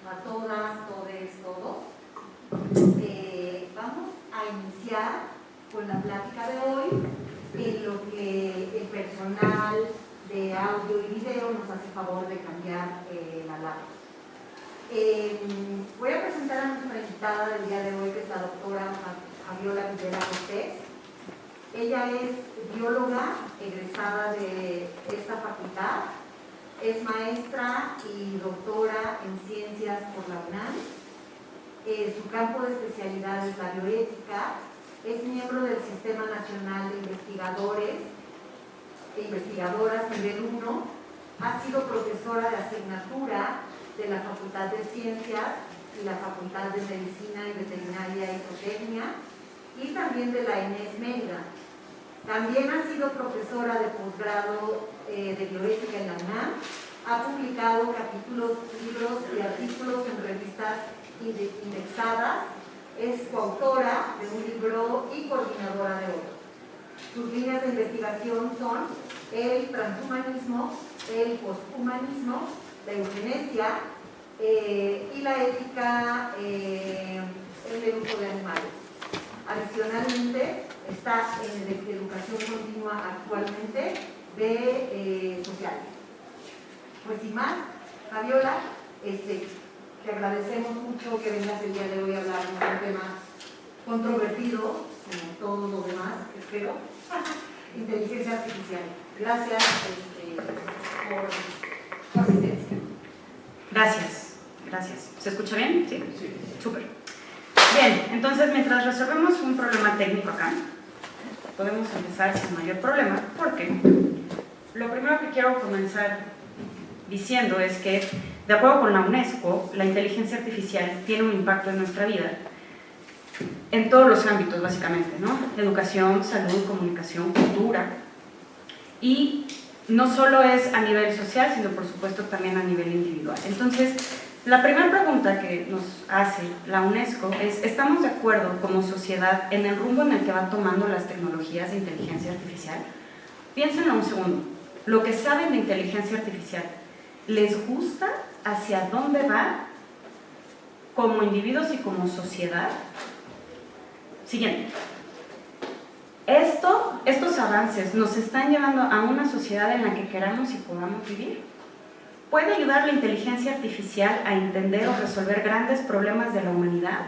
a todas, todes, todos. Vamos a iniciar con la plática de hoy en lo que el personal de audio y video nos hace favor de cambiar la lápiz. Voy a presentar a nuestra invitada del día de hoy, que es la doctora Fabiola Videla Cortés. Ella es bióloga egresada de esta facultad, es maestra y doctora en ciencias por la UNAM. Su campo de especialidad es la bioética, es miembro del Sistema Nacional de Investigadores e Investigadoras nivel 1, ha sido profesora de asignatura de la Facultad de Ciencias y la Facultad de Medicina y Veterinaria y Zootecnia, y también de la ENES Mérida. También ha sido profesora de posgrado de bioética en la UNAM, ha publicado capítulos, libros y artículos en revistas indexadas, es coautora de un libro y coordinadora de otro. Sus líneas de investigación son el transhumanismo, el posthumanismo, la eugenesia y la ética en el uso de animales. Adicionalmente, está en educación continua actualmente de sociales. Pues sin más, Fabiola, te agradecemos mucho que vengas el día de hoy a hablar de un tema controvertido, como todo lo demás, espero, inteligencia artificial. Gracias por tu asistencia. Gracias. ¿Se escucha bien? Sí. Súper. Bien, entonces mientras resolvemos un problema técnico acá, podemos empezar sin mayor problema, porque lo primero que quiero comenzar diciendo es que, de acuerdo con la UNESCO, la inteligencia artificial tiene un impacto en nuestra vida en todos los ámbitos, básicamente, ¿no? Educación, salud, comunicación, cultura, y no solo es a nivel social, sino por supuesto también a nivel individual. Entonces, la primera pregunta que nos hace la UNESCO es: ¿estamos de acuerdo como sociedad en el rumbo en el que van tomando las tecnologías de inteligencia artificial? Piénsenlo un segundo. Lo que saben de inteligencia artificial, ¿les gusta hacia dónde va como individuos y como sociedad? Siguiente. Estos avances nos están llevando a una sociedad en la que queramos y podamos vivir. ¿Puede ayudar la inteligencia artificial a entender o resolver grandes problemas de la humanidad,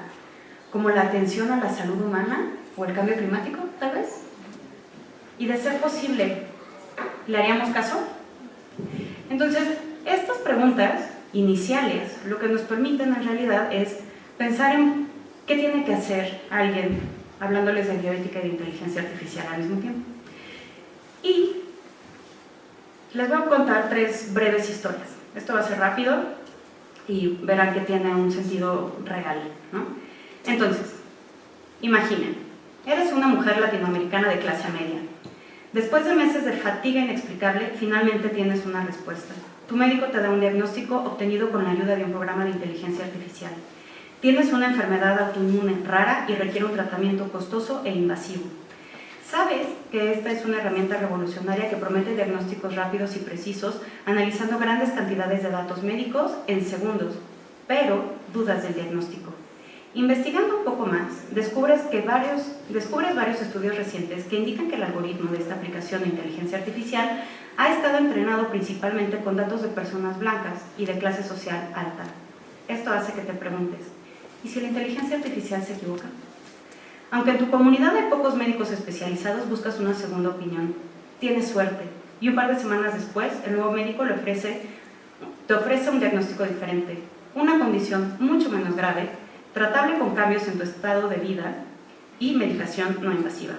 como la atención a la salud humana o el cambio climático, tal vez? Y de ser posible, ¿le haríamos caso? Entonces, estas preguntas iniciales lo que nos permiten en realidad es pensar en qué tiene que hacer alguien hablándoles de bioética y de inteligencia artificial al mismo tiempo. Y les voy a contar 3 breves historias. Esto va a ser rápido y verán que tiene un sentido real, ¿no? Entonces, imaginen, eres una mujer latinoamericana de clase media. Después de meses de fatiga inexplicable, finalmente tienes una respuesta. Tu médico te da un diagnóstico obtenido con la ayuda de un programa de inteligencia artificial. Tienes una enfermedad autoinmune rara y requiere un tratamiento costoso e invasivo. Sabes que esta es una herramienta revolucionaria que promete diagnósticos rápidos y precisos, analizando grandes cantidades de datos médicos en segundos, pero dudas del diagnóstico. Investigando un poco más, descubres varios estudios recientes que indican que el algoritmo de esta aplicación de inteligencia artificial ha estado entrenado principalmente con datos de personas blancas y de clase social alta. Esto hace que te preguntes, ¿y si la inteligencia artificial se equivoca? Aunque en tu comunidad hay pocos médicos especializados, buscas una segunda opinión. Tienes suerte, y un par de semanas después, el nuevo médico te ofrece un diagnóstico diferente, una condición mucho menos grave, tratable con cambios en tu estado de vida y medicación no invasiva.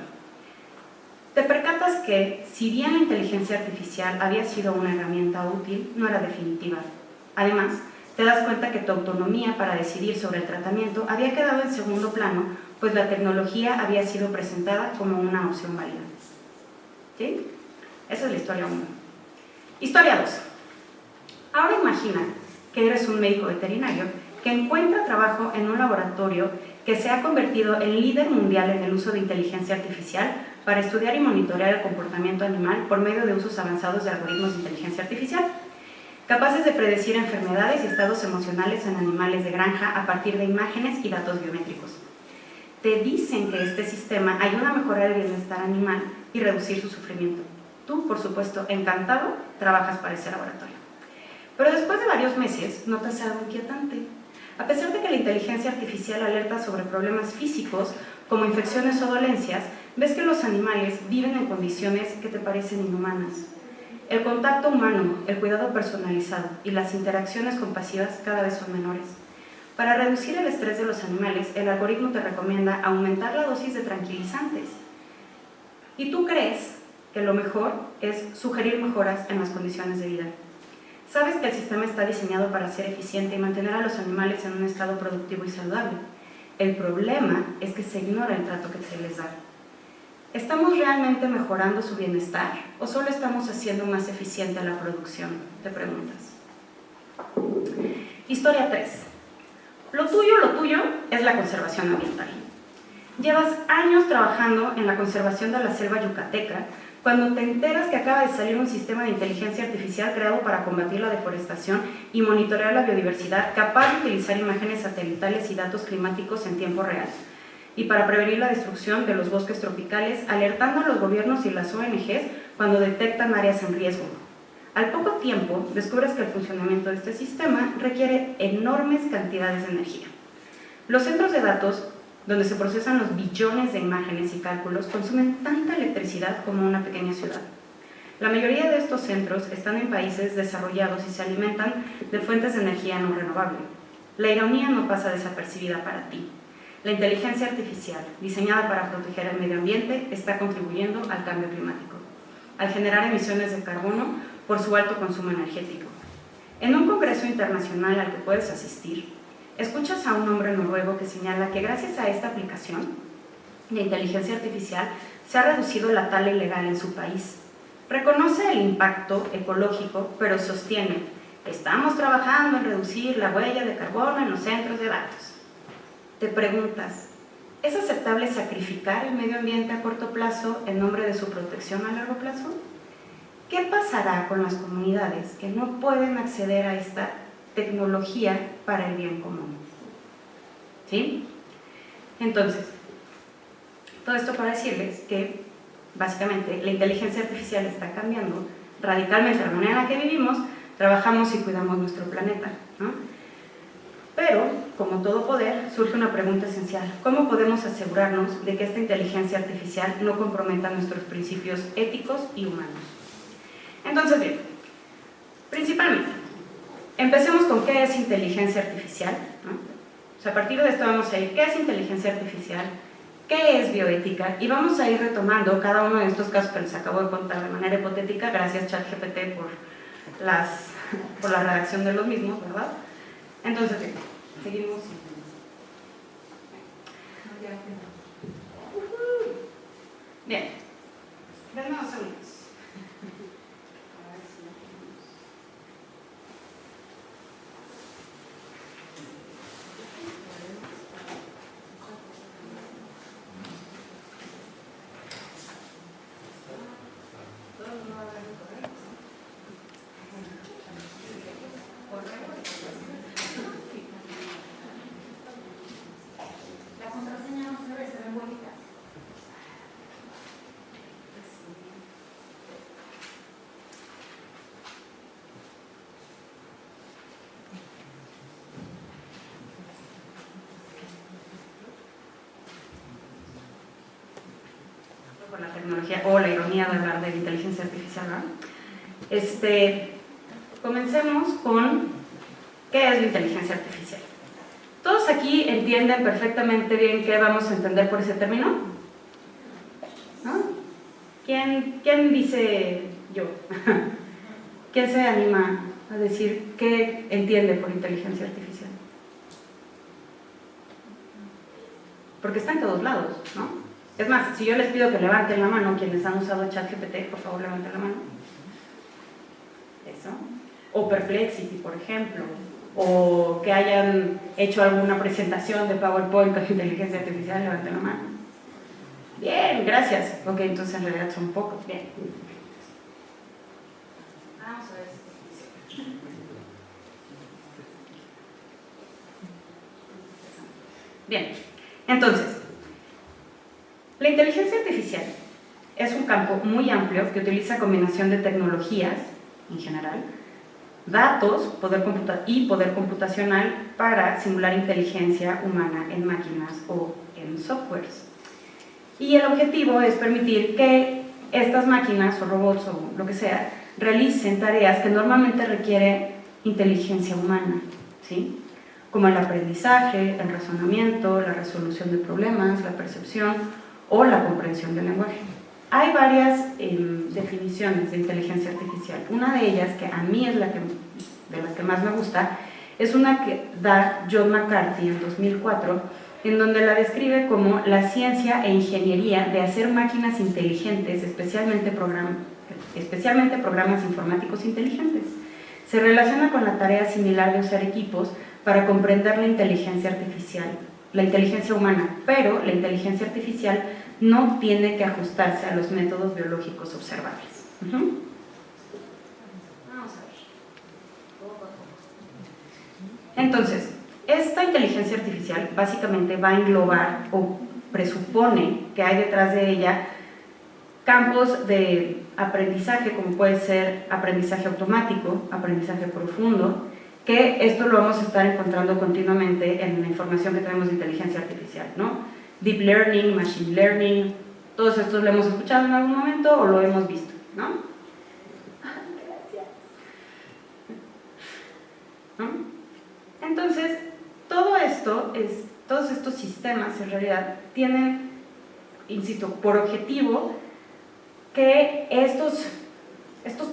Te percatas que, si bien la inteligencia artificial había sido una herramienta útil, no era definitiva. Además, te das cuenta que tu autonomía para decidir sobre el tratamiento había quedado en segundo plano, pues la tecnología había sido presentada como una opción válida. ¿Sí? Esa es la historia 1. Historia 2. Ahora imagina que eres un médico veterinario que encuentra trabajo en un laboratorio que se ha convertido en líder mundial en el uso de inteligencia artificial para estudiar y monitorear el comportamiento animal por medio de usos avanzados de algoritmos de inteligencia artificial. capaces de predecir enfermedades y estados emocionales en animales de granja a partir de imágenes y datos biométricos. Te dicen que este sistema ayuda a mejorar el bienestar animal y reducir su sufrimiento. Tú, por supuesto, encantado, trabajas para ese laboratorio. Pero después de varios meses, notas algo inquietante. A pesar de que la inteligencia artificial alerta sobre problemas físicos, como infecciones o dolencias, ves que los animales viven en condiciones que te parecen inhumanas. El contacto humano, el cuidado personalizado y las interacciones compasivas cada vez son menores. Para reducir el estrés de los animales, el algoritmo te recomienda aumentar la dosis de tranquilizantes. Y tú crees que lo mejor es sugerir mejoras en las condiciones de vida. Sabes que el sistema está diseñado para ser eficiente y mantener a los animales en un estado productivo y saludable. El problema es que se ignora el trato que se les da. ¿Estamos realmente mejorando su bienestar o solo estamos haciendo más eficiente la producción? Te preguntas. Historia 3. Lo tuyo es la conservación ambiental. Llevas años trabajando en la conservación de la selva yucateca cuando te enteras que acaba de salir un sistema de inteligencia artificial creado para combatir la deforestación y monitorear la biodiversidad, capaz de utilizar imágenes satelitales y datos climáticos en tiempo real, y para prevenir la destrucción de los bosques tropicales, alertando a los gobiernos y las ONGs cuando detectan áreas en riesgo. Al poco tiempo, descubres que el funcionamiento de este sistema requiere enormes cantidades de energía. Los centros de datos, donde se procesan los billones de imágenes y cálculos, consumen tanta electricidad como una pequeña ciudad. La mayoría de estos centros están en países desarrollados y se alimentan de fuentes de energía no renovable. La ironía no pasa desapercibida para ti. La inteligencia artificial, diseñada para proteger el medio ambiente, está contribuyendo al cambio climático, al generar emisiones de carbono por su alto consumo energético. En un congreso internacional al que puedes asistir, escuchas a un hombre noruego que señala que gracias a esta aplicación de inteligencia artificial se ha reducido la tala ilegal en su país. Reconoce el impacto ecológico, pero sostiene: estamos trabajando en reducir la huella de carbono en los centros de datos. Te preguntas, ¿es aceptable sacrificar el medio ambiente a corto plazo en nombre de su protección a largo plazo? ¿Qué pasará con las comunidades que no pueden acceder a esta tecnología para el bien común? ¿Sí? Entonces, todo esto para decirles que básicamente la inteligencia artificial está cambiando radicalmente la manera en la que vivimos, trabajamos y cuidamos nuestro planeta, ¿no? Pero, como todo poder, surge una pregunta esencial: ¿cómo podemos asegurarnos de que esta inteligencia artificial no comprometa nuestros principios éticos y humanos? Entonces, bien, principalmente, empecemos con qué es inteligencia artificial, ¿no? O sea, a partir de esto vamos a ir, ¿qué es inteligencia artificial? ¿Qué es bioética? Y vamos a ir retomando cada uno de estos casos que les acabo de contar de manera hipotética, gracias ChatGPT por la redacción de los mismos, ¿verdad? Entonces, bien, seguimos. Bien, denme unos segundos. La contraseña no se ve, se ven bonitas. Con la tecnología o la ironía de hablar de la inteligencia artificial, ¿no? Comencemos con ¿qué es la inteligencia artificial? ¿Todos aquí entienden perfectamente bien qué vamos a entender por ese término? ¿No? ¿Quién dice yo? ¿Quién se anima a decir qué entiende por inteligencia artificial? Porque está en todos lados, ¿no? Es más, si yo les pido que levanten la mano quienes han usado ChatGPT, por favor levanten la mano. Eso. O Perplexity, por ejemplo. O que hayan hecho alguna presentación de PowerPoint con inteligencia artificial, levanten la mano. Bien, gracias. Ok, entonces en realidad son pocos. Bien. Vamos a ver si funciona. Bien, entonces, la inteligencia artificial es un campo muy amplio que utiliza combinación de tecnologías, en general, datos poder computacional para simular inteligencia humana en máquinas o en softwares. Y el objetivo es permitir que estas máquinas o robots o lo que sea realicen tareas que normalmente requieren inteligencia humana, ¿sí? Como el aprendizaje, el razonamiento, la resolución de problemas, la percepción o la comprensión del lenguaje. Hay varias definiciones de inteligencia artificial. Una de ellas, que a mí es de las que más me gusta, es una que da John McCarthy en 2004, en donde la describe como la ciencia e ingeniería de hacer máquinas inteligentes, especialmente programas informáticos inteligentes. Se relaciona con la tarea similar de usar equipos para comprender la inteligencia artificial, la inteligencia humana, pero la inteligencia artificial no tiene que ajustarse a los métodos biológicos observables. Vamos a ver. Entonces, esta inteligencia artificial básicamente va a englobar o presupone que hay detrás de ella campos de aprendizaje, como puede ser aprendizaje automático, aprendizaje profundo, que esto lo vamos a estar encontrando continuamente en la información que tenemos de inteligencia artificial, ¿no? Deep Learning, Machine Learning, todos estos lo hemos escuchado en algún momento o lo hemos visto, ¿no? Gracias. ¿No? Entonces, todos estos sistemas en realidad tienen, insisto, por objetivo que estos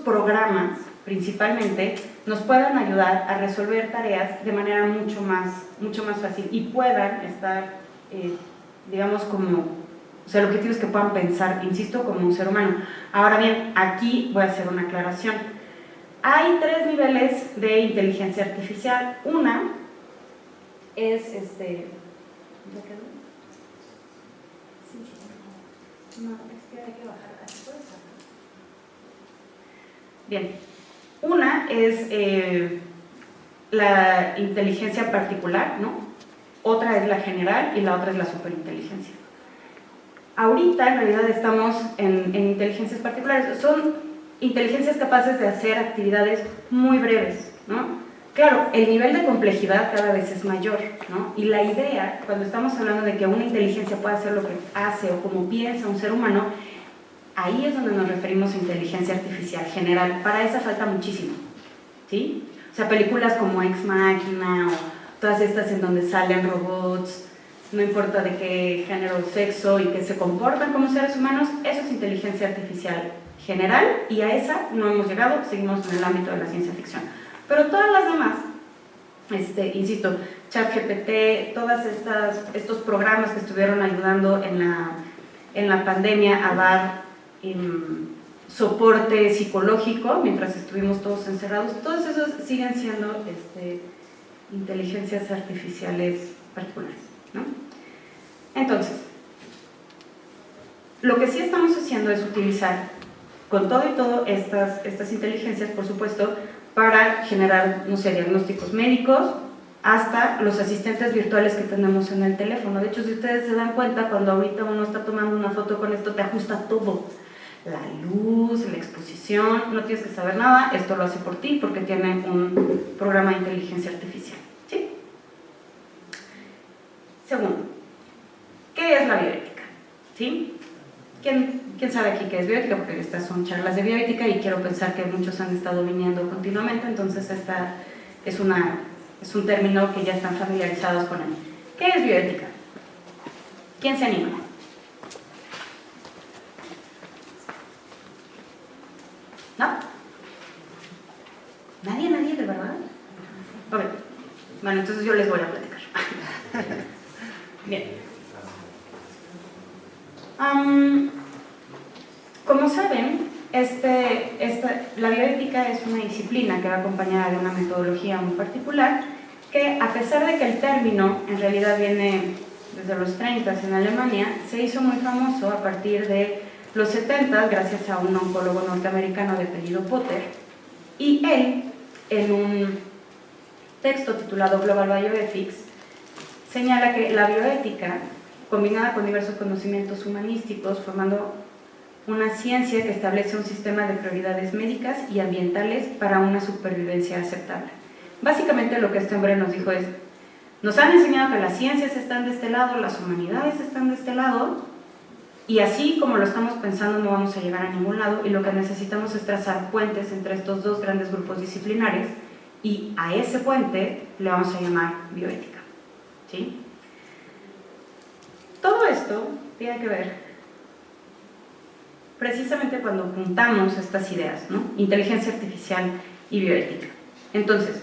programas principalmente nos puedan ayudar a resolver tareas de manera mucho más fácil y puedan estar, digamos, como, o sea, el objetivo es que puedan pensar, insisto, como un ser humano. Ahora bien, aquí voy a hacer una aclaración. Hay 3 niveles de inteligencia artificial. Una es, ¿ya quedó? Sí. No, es que hay que bajar. Bien, una es la inteligencia particular, ¿no? Otra es la general y la otra es la superinteligencia. Ahorita en realidad estamos en inteligencias particulares, son inteligencias capaces de hacer actividades muy breves, ¿no? Claro, el nivel de complejidad cada vez es mayor, ¿no? Y la idea, cuando estamos hablando de que una inteligencia puede hacer lo que hace o como piensa un ser humano, ahí es donde nos referimos a inteligencia artificial general. Para esa falta muchísimo, ¿sí? O sea, películas como Ex Machina o todas estas en donde salen robots, no importa de qué género o sexo y que se comportan como seres humanos, eso es inteligencia artificial general y a esa no hemos llegado, seguimos en el ámbito de la ciencia ficción. Pero todas las demás, insisto, ChatGPT, todos estos programas que estuvieron ayudando en la pandemia a dar soporte psicológico mientras estuvimos todos encerrados, todos esos siguen siendo inteligencias artificiales particulares, ¿no? Entonces, lo que sí estamos haciendo es utilizar con todo y todo estas inteligencias, por supuesto, para generar, no sé, diagnósticos médicos, hasta los asistentes virtuales que tenemos en el teléfono. De hecho, si ustedes se dan cuenta, cuando ahorita uno está tomando una foto con esto, te ajusta todo. La luz, la exposición, no tienes que saber nada, esto lo hace por ti porque tiene un programa de inteligencia artificial, ¿sí? Segundo, ¿qué es la bioética? ¿Sí? ¿Quién sabe aquí qué es bioética? Porque estas son charlas de bioética y quiero pensar que muchos han estado viniendo continuamente, entonces esta es un término que ya están familiarizados con él. ¿Qué es bioética? ¿Quién se anima? ¿No? ¿Nadie, de verdad? Ok. Bueno, entonces yo les voy a platicar. Bien. Como saben, la bioética es una disciplina que va acompañada de una metodología muy particular que, a pesar de que el término en realidad viene desde los 30 en Alemania, se hizo muy famoso a partir de los 70 gracias a un oncólogo norteamericano de apellido Potter, y él, en un texto titulado Global Bioethics, señala que la bioética, combinada con diversos conocimientos humanísticos, formando una ciencia que establece un sistema de prioridades médicas y ambientales para una supervivencia aceptable. Básicamente lo que este hombre nos dijo es, nos han enseñado que las ciencias están de este lado, las humanidades están de este lado, y así como lo estamos pensando no vamos a llegar a ningún lado, y lo que necesitamos es trazar puentes entre estos dos grandes grupos disciplinares, y a ese puente le vamos a llamar bioética. ¿Sí? Todo esto tiene que ver precisamente cuando juntamos estas ideas, ¿no? Inteligencia artificial y bioética. Entonces,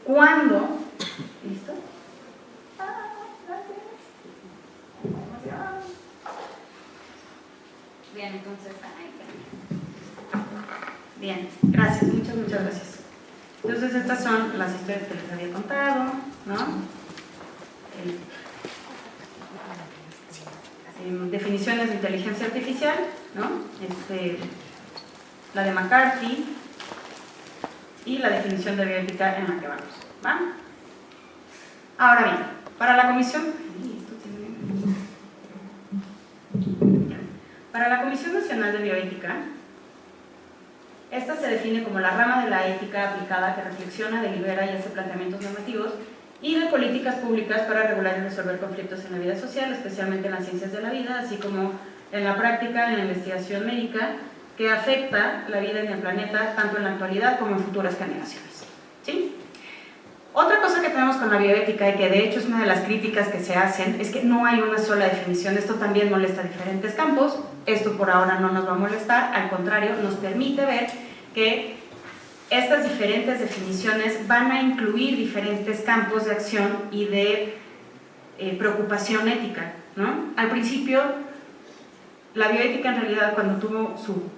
¿cuándo? ¿Listo? Bien, entonces, bien, gracias, muchas gracias. Entonces, estas son las historias que les había contado, ¿no? Definiciones de inteligencia artificial, ¿no? La de McCarthy y la definición de bioética en la que vamos, ¿va? Ahora bien, para la Comisión Nacional de Bioética, esta se define como la rama de la ética aplicada que reflexiona, delibera y hace planteamientos normativos y de políticas públicas para regular y resolver conflictos en la vida social, especialmente en las ciencias de la vida, así como en la práctica, en la investigación médica, que afecta la vida en el planeta, tanto en la actualidad como en futuras generaciones. ¿Sí? Otra cosa que tenemos con la bioética, y que de hecho es una de las críticas que se hacen, es que no hay una sola definición. Esto también molesta a diferentes campos. Esto por ahora no nos va a molestar, al contrario, nos permite ver que estas diferentes definiciones van a incluir diferentes campos de acción y de preocupación ética, ¿no? Al principio, la bioética en realidad, cuando tuvo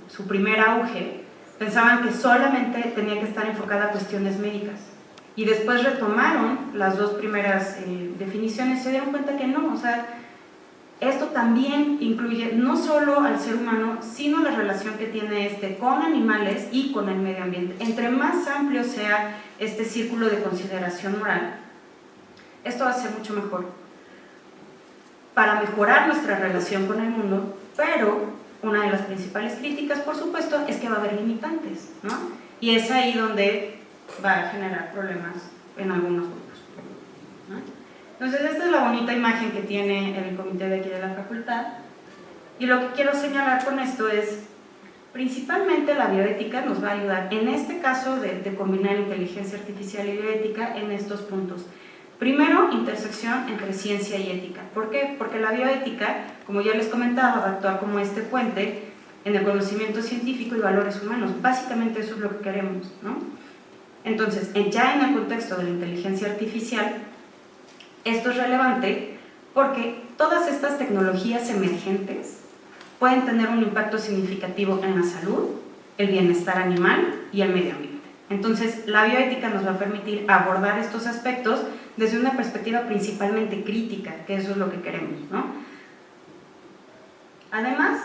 su primer auge, pensaban que solamente tenía que estar enfocada a cuestiones médicas. Y después retomaron las dos primeras definiciones y se dieron cuenta que no, o sea, esto también incluye no solo al ser humano, sino la relación que tiene con animales y con el medio ambiente. Entre más amplio sea este círculo de consideración moral, esto va a ser mucho mejor para mejorar nuestra relación con el mundo, pero una de las principales críticas, por supuesto, es que va a haber limitantes, ¿no? Y es ahí donde va a generar problemas en algunos grupos, ¿no? Entonces, esta es la bonita imagen que tiene el comité de aquí de la facultad, y lo que quiero señalar con esto es, principalmente la bioética nos va a ayudar, en este caso de combinar inteligencia artificial y bioética, en estos puntos. Primero, intersección entre ciencia y ética. ¿Por qué? Porque la bioética, como ya les comentaba, va a actuar como este puente en el conocimiento científico y valores humanos. Básicamente eso es lo que queremos, ¿no? Entonces, ya en el contexto de la inteligencia artificial, esto es relevante porque todas estas tecnologías emergentes pueden tener un impacto significativo en la salud, el bienestar animal y el medio ambiente. Entonces, la bioética nos va a permitir abordar estos aspectos desde una perspectiva principalmente crítica, que eso es lo que queremos, ¿no? Además,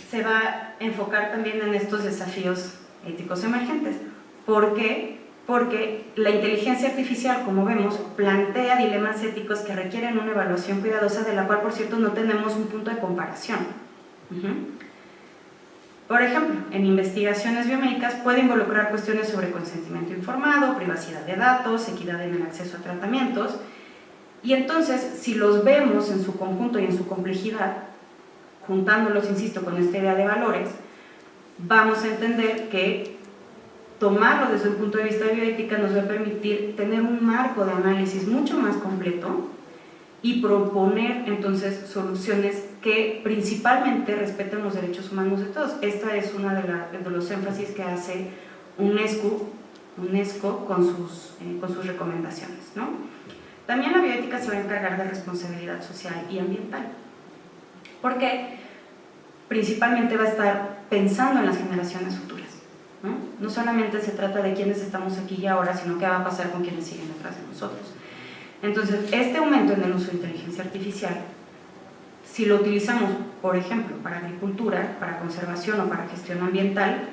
se va a enfocar también en estos desafíos éticos emergentes. ¿Por qué? Porque la inteligencia artificial, como vemos, plantea dilemas éticos que requieren una evaluación cuidadosa, de la cual, por cierto, no tenemos un punto de comparación. Por ejemplo, en investigaciones biomédicas puede involucrar cuestiones sobre consentimiento informado, privacidad de datos, equidad en el acceso a tratamientos, y entonces, si los vemos en su conjunto y en su complejidad, juntándolos, insisto, con esta idea de valores, vamos a entender que tomarlo desde un punto de vista de bioética nos va a permitir tener un marco de análisis mucho más completo y proponer entonces soluciones que principalmente respeten los derechos humanos de todos. Esta es una de los énfasis que hace UNESCO con sus recomendaciones, ¿no? También la bioética se va a encargar de responsabilidad social y ambiental, porque principalmente va a estar pensando en las generaciones futuras. No solamente se trata de quienes estamos aquí y ahora, sino qué va a pasar con quienes siguen detrás de nosotros. Entonces, este aumento en el uso de inteligencia artificial, si lo utilizamos, por ejemplo, para agricultura, para conservación o para gestión ambiental,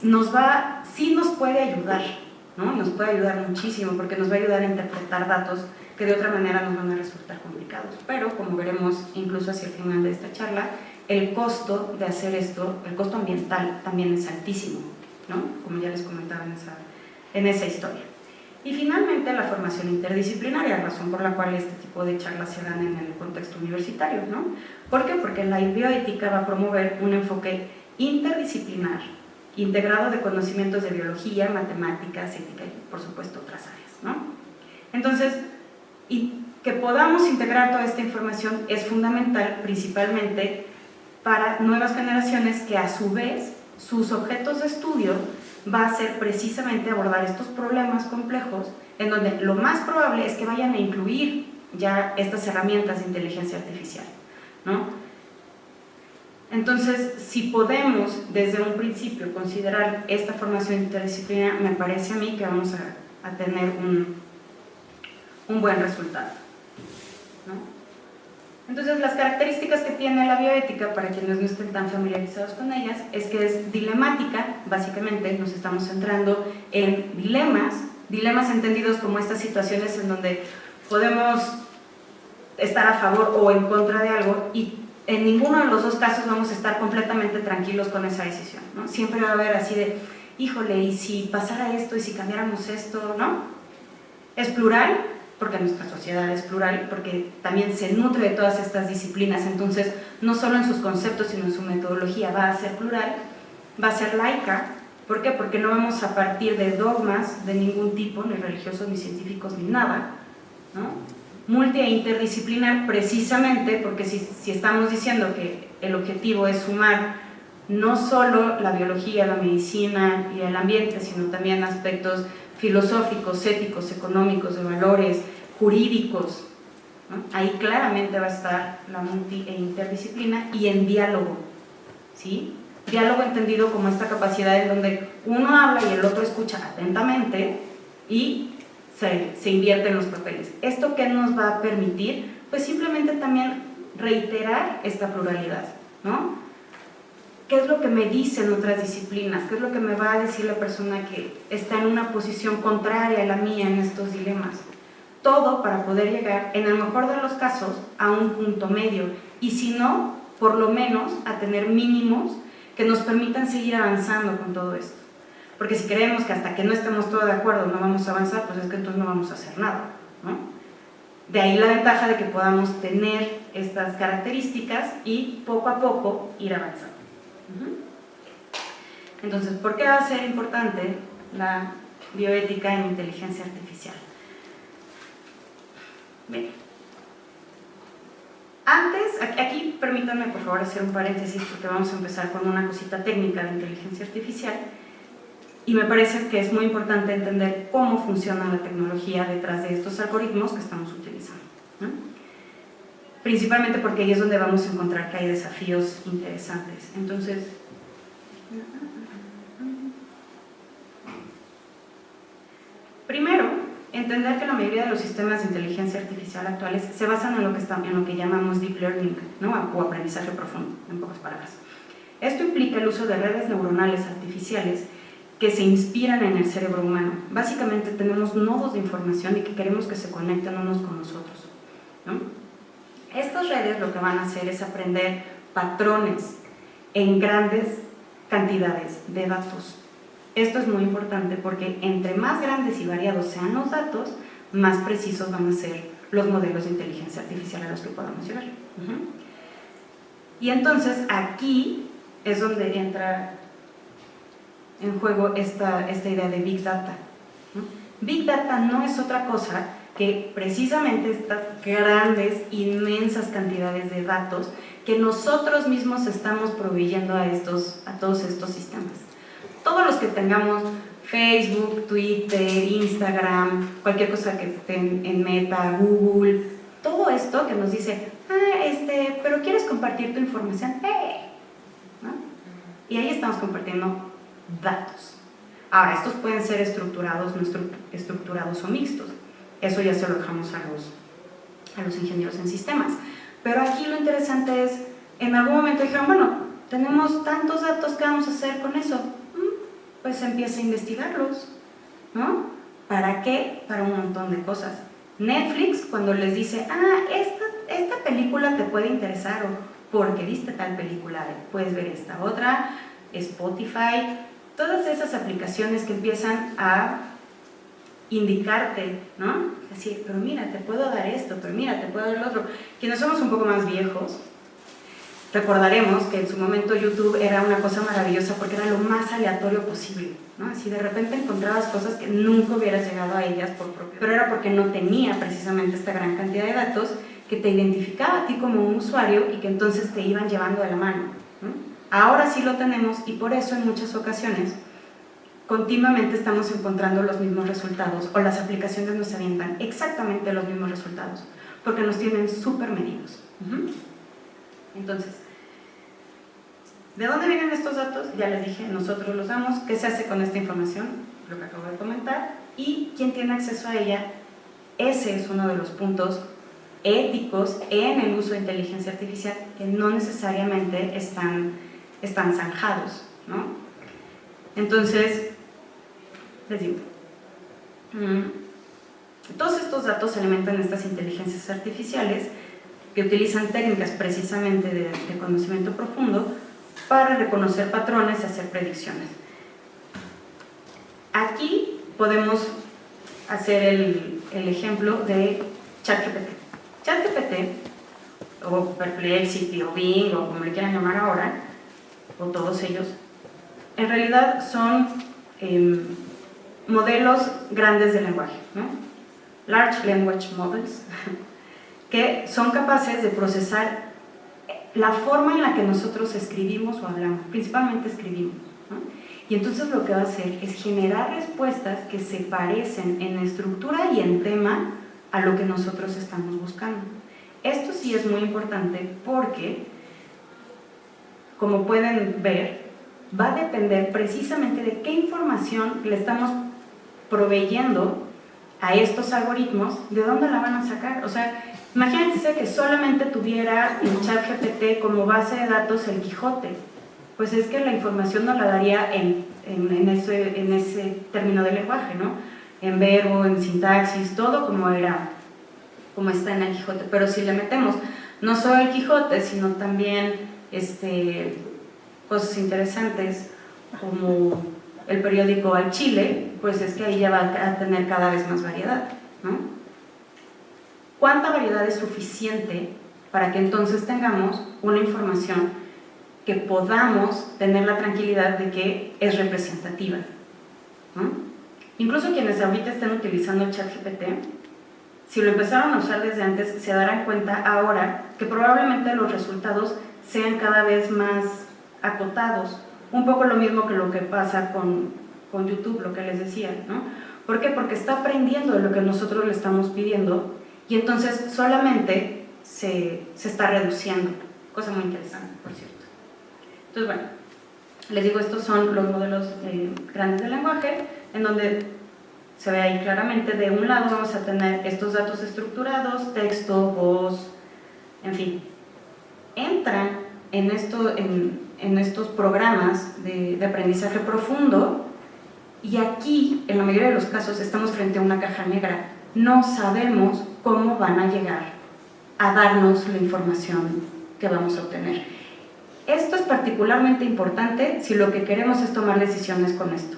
sí nos puede ayudar, ¿no? Nos puede ayudar muchísimo porque nos va a ayudar a interpretar datos que de otra manera nos van a resultar complicados. Pero, como veremos incluso hacia el final de esta charla, el costo de hacer esto, el costo ambiental también es altísimo, ¿no? Como ya les comentaba en esa historia. Y finalmente la formación interdisciplinaria, razón por la cual este tipo de charlas se dan en el contexto universitario, ¿no? ¿Por qué? Porque la bioética va a promover un enfoque interdisciplinar, integrado de conocimientos de biología, matemáticas, ética y por supuesto otras áreas, ¿no? Entonces, y que podamos integrar toda esta información es fundamental principalmente para nuevas generaciones que a su vez sus objetos de estudio va a ser precisamente abordar estos problemas complejos en donde lo más probable es que vayan a incluir ya estas herramientas de inteligencia artificial, ¿no? Entonces, si podemos desde un principio considerar esta formación interdisciplinaria, me parece a mí que vamos a tener un buen resultado, ¿no? Entonces, las características que tiene la bioética, para quienes no estén tan familiarizados con ellas, es que es dilemática. Básicamente nos estamos centrando en dilemas entendidos como estas situaciones en donde podemos estar a favor o en contra de algo y en ninguno de los dos casos vamos a estar completamente tranquilos con esa decisión, ¿no? Siempre va a haber así de, híjole, ¿y si pasara esto? ¿Y si cambiáramos esto? ¿No? Es plural, porque nuestra sociedad es plural, porque también se nutre de todas estas disciplinas, entonces no solo en sus conceptos, sino en su metodología va a ser plural, va a ser laica. ¿Por qué? Porque no vamos a partir de dogmas de ningún tipo, ni religiosos, ni científicos, ni nada, ¿no? Multi e interdisciplinar precisamente porque si estamos diciendo que el objetivo es sumar no solo la biología, la medicina y el ambiente, sino también aspectos filosóficos, éticos, económicos, de valores, jurídicos, ¿no? Ahí claramente va a estar la multi e interdisciplina y en diálogo, ¿sí? Diálogo entendido como esta capacidad en donde uno habla y el otro escucha atentamente y se invierten los papeles. ¿Esto qué nos va a permitir? Pues simplemente también reiterar esta pluralidad, ¿no? ¿Qué es lo que me dicen otras disciplinas? ¿Qué es lo que me va a decir la persona que está en una posición contraria a la mía en estos dilemas? Todo para poder llegar, en el mejor de los casos, a un punto medio. Y si no, por lo menos a tener mínimos que nos permitan seguir avanzando con todo esto. Porque si creemos que hasta que no estemos todos de acuerdo no vamos a avanzar, pues es que entonces no vamos a hacer nada, ¿no? De ahí la ventaja de que podamos tener estas características y poco a poco ir avanzando. Entonces, ¿por qué va a ser importante la bioética en inteligencia artificial? Bien. Antes, aquí permítanme por favor hacer un paréntesis porque vamos a empezar con una cosita técnica de inteligencia artificial y me parece que es muy importante entender cómo funciona la tecnología detrás de estos algoritmos que estamos utilizando, ¿no? Principalmente porque ahí es donde vamos a encontrar que hay desafíos interesantes. Entonces, primero, entender que la mayoría de los sistemas de inteligencia artificial actuales se basan en lo que llamamos deep learning, ¿no? O aprendizaje profundo, en pocas palabras. Esto implica el uso de redes neuronales artificiales que se inspiran en el cerebro humano. Básicamente tenemos nodos de información y que queremos que se conecten unos con los otros, ¿no? Estas redes lo que van a hacer es aprender patrones en grandes cantidades de datos. Esto es muy importante porque entre más grandes y variados sean los datos, más precisos van a ser los modelos de inteligencia artificial a los que podamos llegar. Y entonces aquí es donde entra en juego esta idea de Big Data. Big Data no es otra cosa que precisamente estas grandes, inmensas cantidades de datos que nosotros mismos estamos proveyendo a todos estos sistemas. Todos los que tengamos Facebook, Twitter, Instagram, cualquier cosa que esté en Meta, Google, todo esto que nos dice, pero ¿quieres compartir tu información? ¿No? Y ahí estamos compartiendo datos. Ahora, estos pueden ser estructurados, no estructurados o mixtos. Eso ya se lo dejamos a los ingenieros en sistemas. Pero aquí lo interesante es, en algún momento dijeron, bueno, tenemos tantos datos, ¿qué vamos a hacer con eso? Pues empieza a investigarlos. ¿no? ¿Para qué? Para un montón de cosas. Netflix, cuando les dice, esta película te puede interesar, o porque viste tal película, puedes ver esta otra, Spotify, todas esas aplicaciones que empiezan a indicarte, ¿no? Así, pero mira, te puedo dar esto, pero mira, te puedo dar lo otro. Quienes somos un poco más viejos, recordaremos que en su momento YouTube era una cosa maravillosa porque era lo más aleatorio posible, ¿no? Así de repente encontrabas cosas que nunca hubieras llegado a ellas por propio, pero era porque no tenía precisamente esta gran cantidad de datos que te identificaba a ti como un usuario y que entonces te iban llevando de la mano, ¿no? Ahora sí lo tenemos y por eso en muchas ocasiones continuamente estamos encontrando los mismos resultados o las aplicaciones nos avientan exactamente los mismos resultados porque nos tienen súper medidos. Entonces, ¿de dónde vienen estos datos? Ya les dije, nosotros los damos. ¿Qué se hace con esta información? Lo que acabo de comentar. ¿Y quién tiene acceso a ella? Ese es uno de los puntos éticos en el uso de inteligencia artificial que no necesariamente están zanjados, ¿no? Entonces, les digo, todos estos datos se alimentan estas inteligencias artificiales que utilizan técnicas precisamente de conocimiento profundo para reconocer patrones y hacer predicciones. Aquí podemos hacer el ejemplo de ChatGPT. ChatGPT, o Perplexity, o Bing, o como le quieran llamar ahora, o todos ellos, en realidad son modelos grandes de lenguaje, ¿no? Large Language Models, que son capaces de procesar la forma en la que nosotros escribimos o hablamos, principalmente escribimos, ¿no? Y entonces lo que va a hacer es generar respuestas que se parecen en estructura y en tema a lo que nosotros estamos buscando. Esto sí es muy importante porque, como pueden ver, va a depender precisamente de qué información le estamos proveyendo a estos algoritmos, de dónde la van a sacar. O sea, imagínense que solamente tuviera en ChatGPT como base de datos el Quijote, pues es que la información nos la daría en ese término de lenguaje, ¿no? En verbo, en sintaxis, todo como está en el Quijote. Pero si le metemos no solo el Quijote, sino también cosas interesantes como el periódico Al Chile, pues es que ahí ya va a tener cada vez más variedad, ¿no? ¿Cuánta variedad es suficiente para que entonces tengamos una información que podamos tener la tranquilidad de que es representativa, ¿no? Incluso quienes ahorita estén utilizando el ChatGPT, si lo empezaron a usar desde antes, se darán cuenta ahora que probablemente los resultados sean cada vez más acotados. Un poco lo mismo que lo que pasa con YouTube, lo que les decía, ¿no? ¿Por qué? Porque está aprendiendo de lo que nosotros le estamos pidiendo y entonces solamente se está reduciendo. Cosa muy interesante, por cierto. Entonces, bueno, les digo, estos son los modelos grandes de lenguaje, en donde se ve ahí claramente, de un lado vamos a tener estos datos estructurados, texto, voz, en fin. Entran en estos programas de aprendizaje profundo y aquí, en la mayoría de los casos, estamos frente a una caja negra. No sabemos cómo van a llegar a darnos la información que vamos a obtener. Esto es particularmente importante si lo que queremos es tomar decisiones con esto.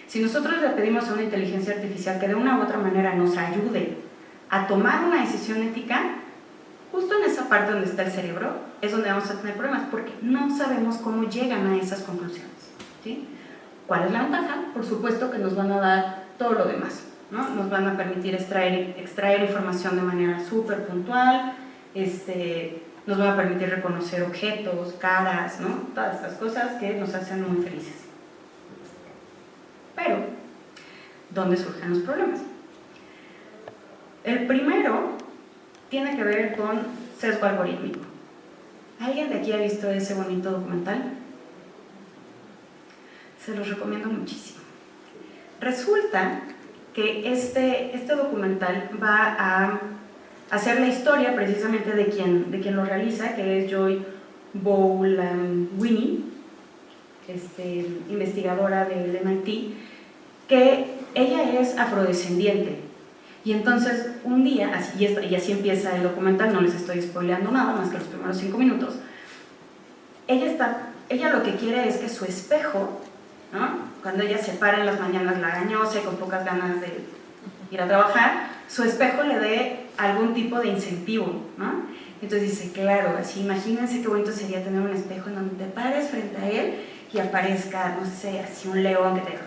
Si nosotros le pedimos a una inteligencia artificial que de una u otra manera nos ayude a tomar una decisión ética, justo en esa parte donde está el cerebro es donde vamos a tener problemas, porque no sabemos cómo llegan a esas conclusiones, ¿sí? ¿Cuál es la ventaja? Por supuesto que nos van a dar todo lo demás, ¿no? Nos van a permitir extraer información de manera súper puntual, nos van a permitir reconocer objetos, caras, ¿no? Todas estas cosas que nos hacen muy felices. Pero, ¿dónde surgen los problemas? El primero tiene que ver con sesgo algorítmico. ¿Alguien de aquí ha visto ese bonito documental? Se los recomiendo muchísimo. Resulta que este documental va a hacer la historia precisamente de quien lo realiza, que es Joy Boulawini, investigadora del MIT, que ella es afrodescendiente. Y entonces un día, y así empieza el documental, no les estoy spoileando nada más que los primeros 5 minutos, ella lo que quiere es que su espejo, ¿no?, cuando ella se para en las mañanas lagañosa y con pocas ganas de ir a trabajar, su espejo le dé algún tipo de incentivo, ¿no? Entonces dice, claro, así imagínense qué bonito sería tener un espejo en donde te pares frente a él y aparezca, no sé, así un león que te diga,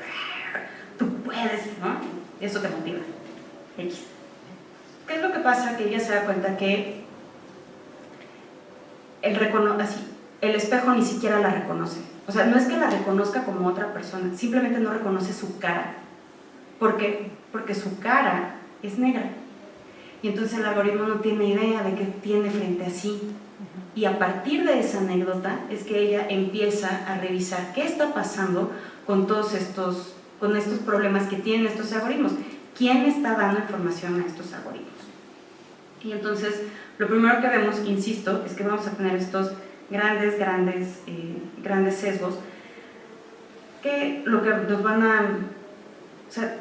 tú puedes, ¿no? Eso te motiva. X. ¿Qué es lo que pasa? Que ella se da cuenta que el espejo ni siquiera la reconoce. O sea, no es que la reconozca como otra persona, simplemente no reconoce su cara. ¿Por qué? Porque su cara es negra. Y entonces el algoritmo no tiene idea de qué tiene frente a sí. Y a partir de esa anécdota es que ella empieza a revisar qué está pasando con todos estos problemas que tienen estos algoritmos. ¿Quién está dando información a estos algoritmos? Y entonces, lo primero que vemos, insisto, es que vamos a tener estos grandes sesgos que lo que nos van a... O sea,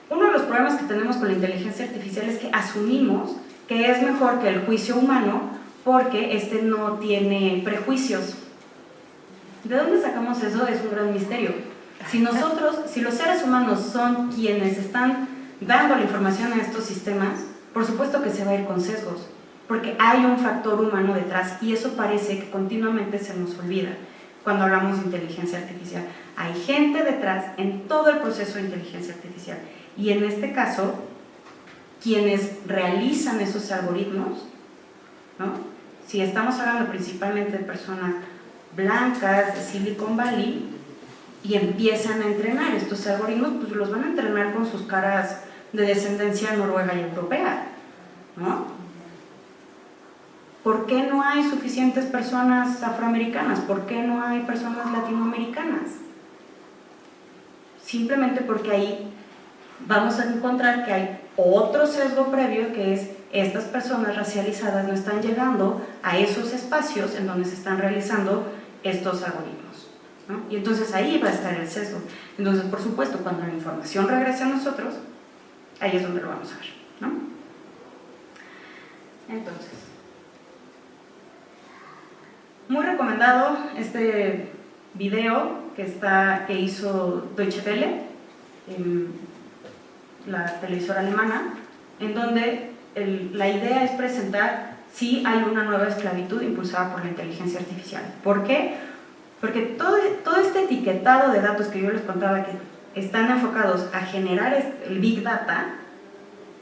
uno de los problemas que tenemos con la inteligencia artificial es que asumimos que es mejor que el juicio humano porque este no tiene prejuicios. ¿De dónde sacamos eso? Es un gran misterio. Si los seres humanos son quienes están dando la información a estos sistemas, por supuesto que se va a ir con sesgos, porque hay un factor humano detrás y eso parece que continuamente se nos olvida cuando hablamos de inteligencia artificial. Hay gente detrás en todo el proceso de inteligencia artificial y en este caso, quienes realizan esos algoritmos, ¿no? Si estamos hablando principalmente de personas blancas de Silicon Valley y empiezan a entrenar estos algoritmos, pues los van a entrenar con sus caras de descendencia noruega y europea, ¿no? ¿Por qué no hay suficientes personas afroamericanas? ¿Por qué no hay personas latinoamericanas? Simplemente porque ahí vamos a encontrar que hay otro sesgo previo, que es estas personas racializadas no están llegando a esos espacios en donde se están realizando estos algoritmos, ¿no? Y entonces ahí va a estar el sesgo. Entonces, por supuesto, cuando la información regrese a nosotros, ahí es donde lo vamos a ver, ¿no? Entonces, muy recomendado este video que hizo Deutsche Welle, la televisora alemana, en donde la idea es presentar si hay una nueva esclavitud impulsada por la inteligencia artificial. ¿Por qué? Porque todo este etiquetado de datos que yo les contaba que están enfocados a generar el Big Data,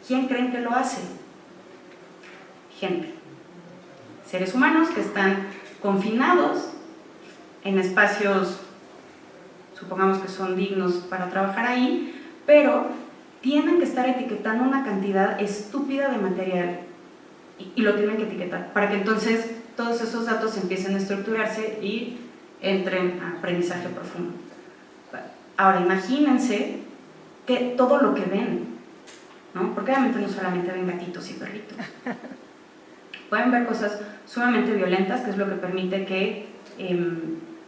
¿quién creen que lo hace? Gente. Seres humanos que están confinados en espacios, supongamos que son dignos para trabajar ahí, pero tienen que estar etiquetando una cantidad estúpida de material y lo tienen que etiquetar para que entonces todos esos datos empiecen a estructurarse y entren a aprendizaje profundo. Ahora imagínense que todo lo que ven, ¿no? Porque obviamente no solamente ven gatitos y perritos, pueden ver cosas sumamente violentas, que es lo que permite que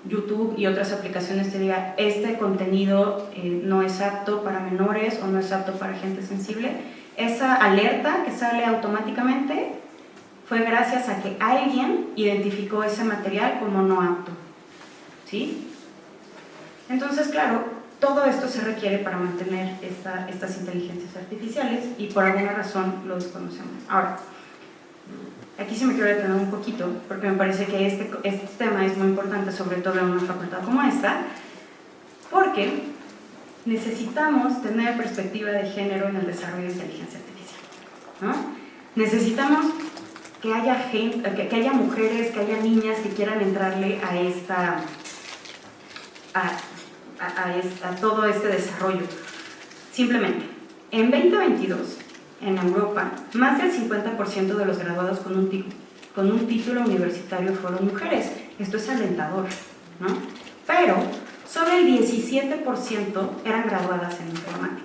YouTube y otras aplicaciones te digan este contenido no es apto para menores o no es apto para gente sensible. Esa alerta que sale automáticamente fue gracias a que alguien identificó ese material como no apto, ¿sí? Entonces, claro, todo esto se requiere para mantener estas inteligencias artificiales y por alguna razón lo desconocemos. Ahora, aquí sí me quiero detener un poquito porque me parece que este tema es muy importante, sobre todo en una facultad como esta, porque necesitamos tener perspectiva de género en el desarrollo de inteligencia artificial, ¿no? Necesitamos que haya mujeres, que haya niñas que quieran entrarle a todo este desarrollo. Simplemente, en 2022, en Europa, más del 50% de los graduados con un título universitario fueron mujeres. Esto es alentador, ¿no? Pero solo el 17% eran graduadas en informática.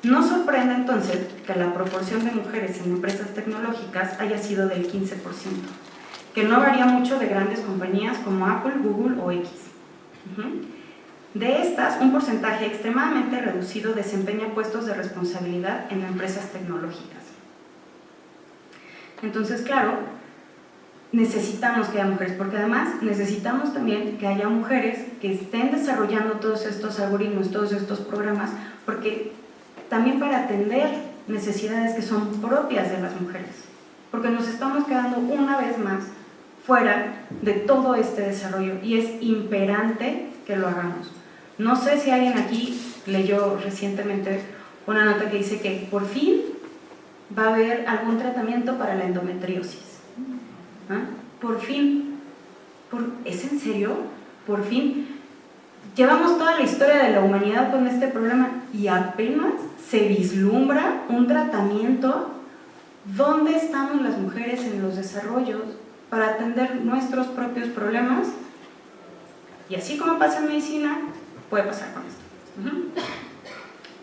No sorprende entonces que la proporción de mujeres en empresas tecnológicas haya sido del 15%, que no varía mucho de grandes compañías como Apple, Google o X. De estas, un porcentaje extremadamente reducido desempeña puestos de responsabilidad en empresas tecnológicas. Entonces, claro, necesitamos que haya mujeres, porque además necesitamos también que haya mujeres que estén desarrollando todos estos algoritmos, todos estos programas, porque también para atender necesidades que son propias de las mujeres, porque nos estamos quedando una vez más fuera de todo este desarrollo y es imperante que lo hagamos. No sé si alguien aquí leyó recientemente una nota que dice que por fin va a haber algún tratamiento para la endometriosis. ¿Ah? Por fin. ¿Es en serio? Por fin. Llevamos toda la historia de la humanidad con este problema y apenas se vislumbra un tratamiento. ¿Dónde estamos las mujeres en los desarrollos para atender nuestros propios problemas? Y así como pasa en medicina, puede pasar con esto.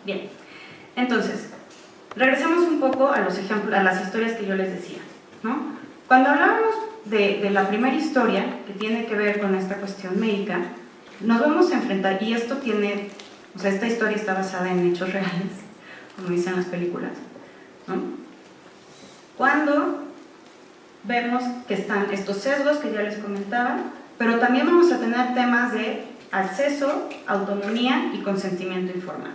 Bien, entonces, regresemos un poco a los ejemplos, a las historias que yo les decía, ¿no? Cuando hablábamos de la primera historia, que tiene que ver con esta cuestión médica, nos vamos a enfrentar, y esto tiene, o sea, esta historia está basada en hechos reales, como dicen las películas, ¿no? Cuando vemos que están estos sesgos que ya les comentaba, pero también vamos a tener temas de acceso, autonomía y consentimiento informado,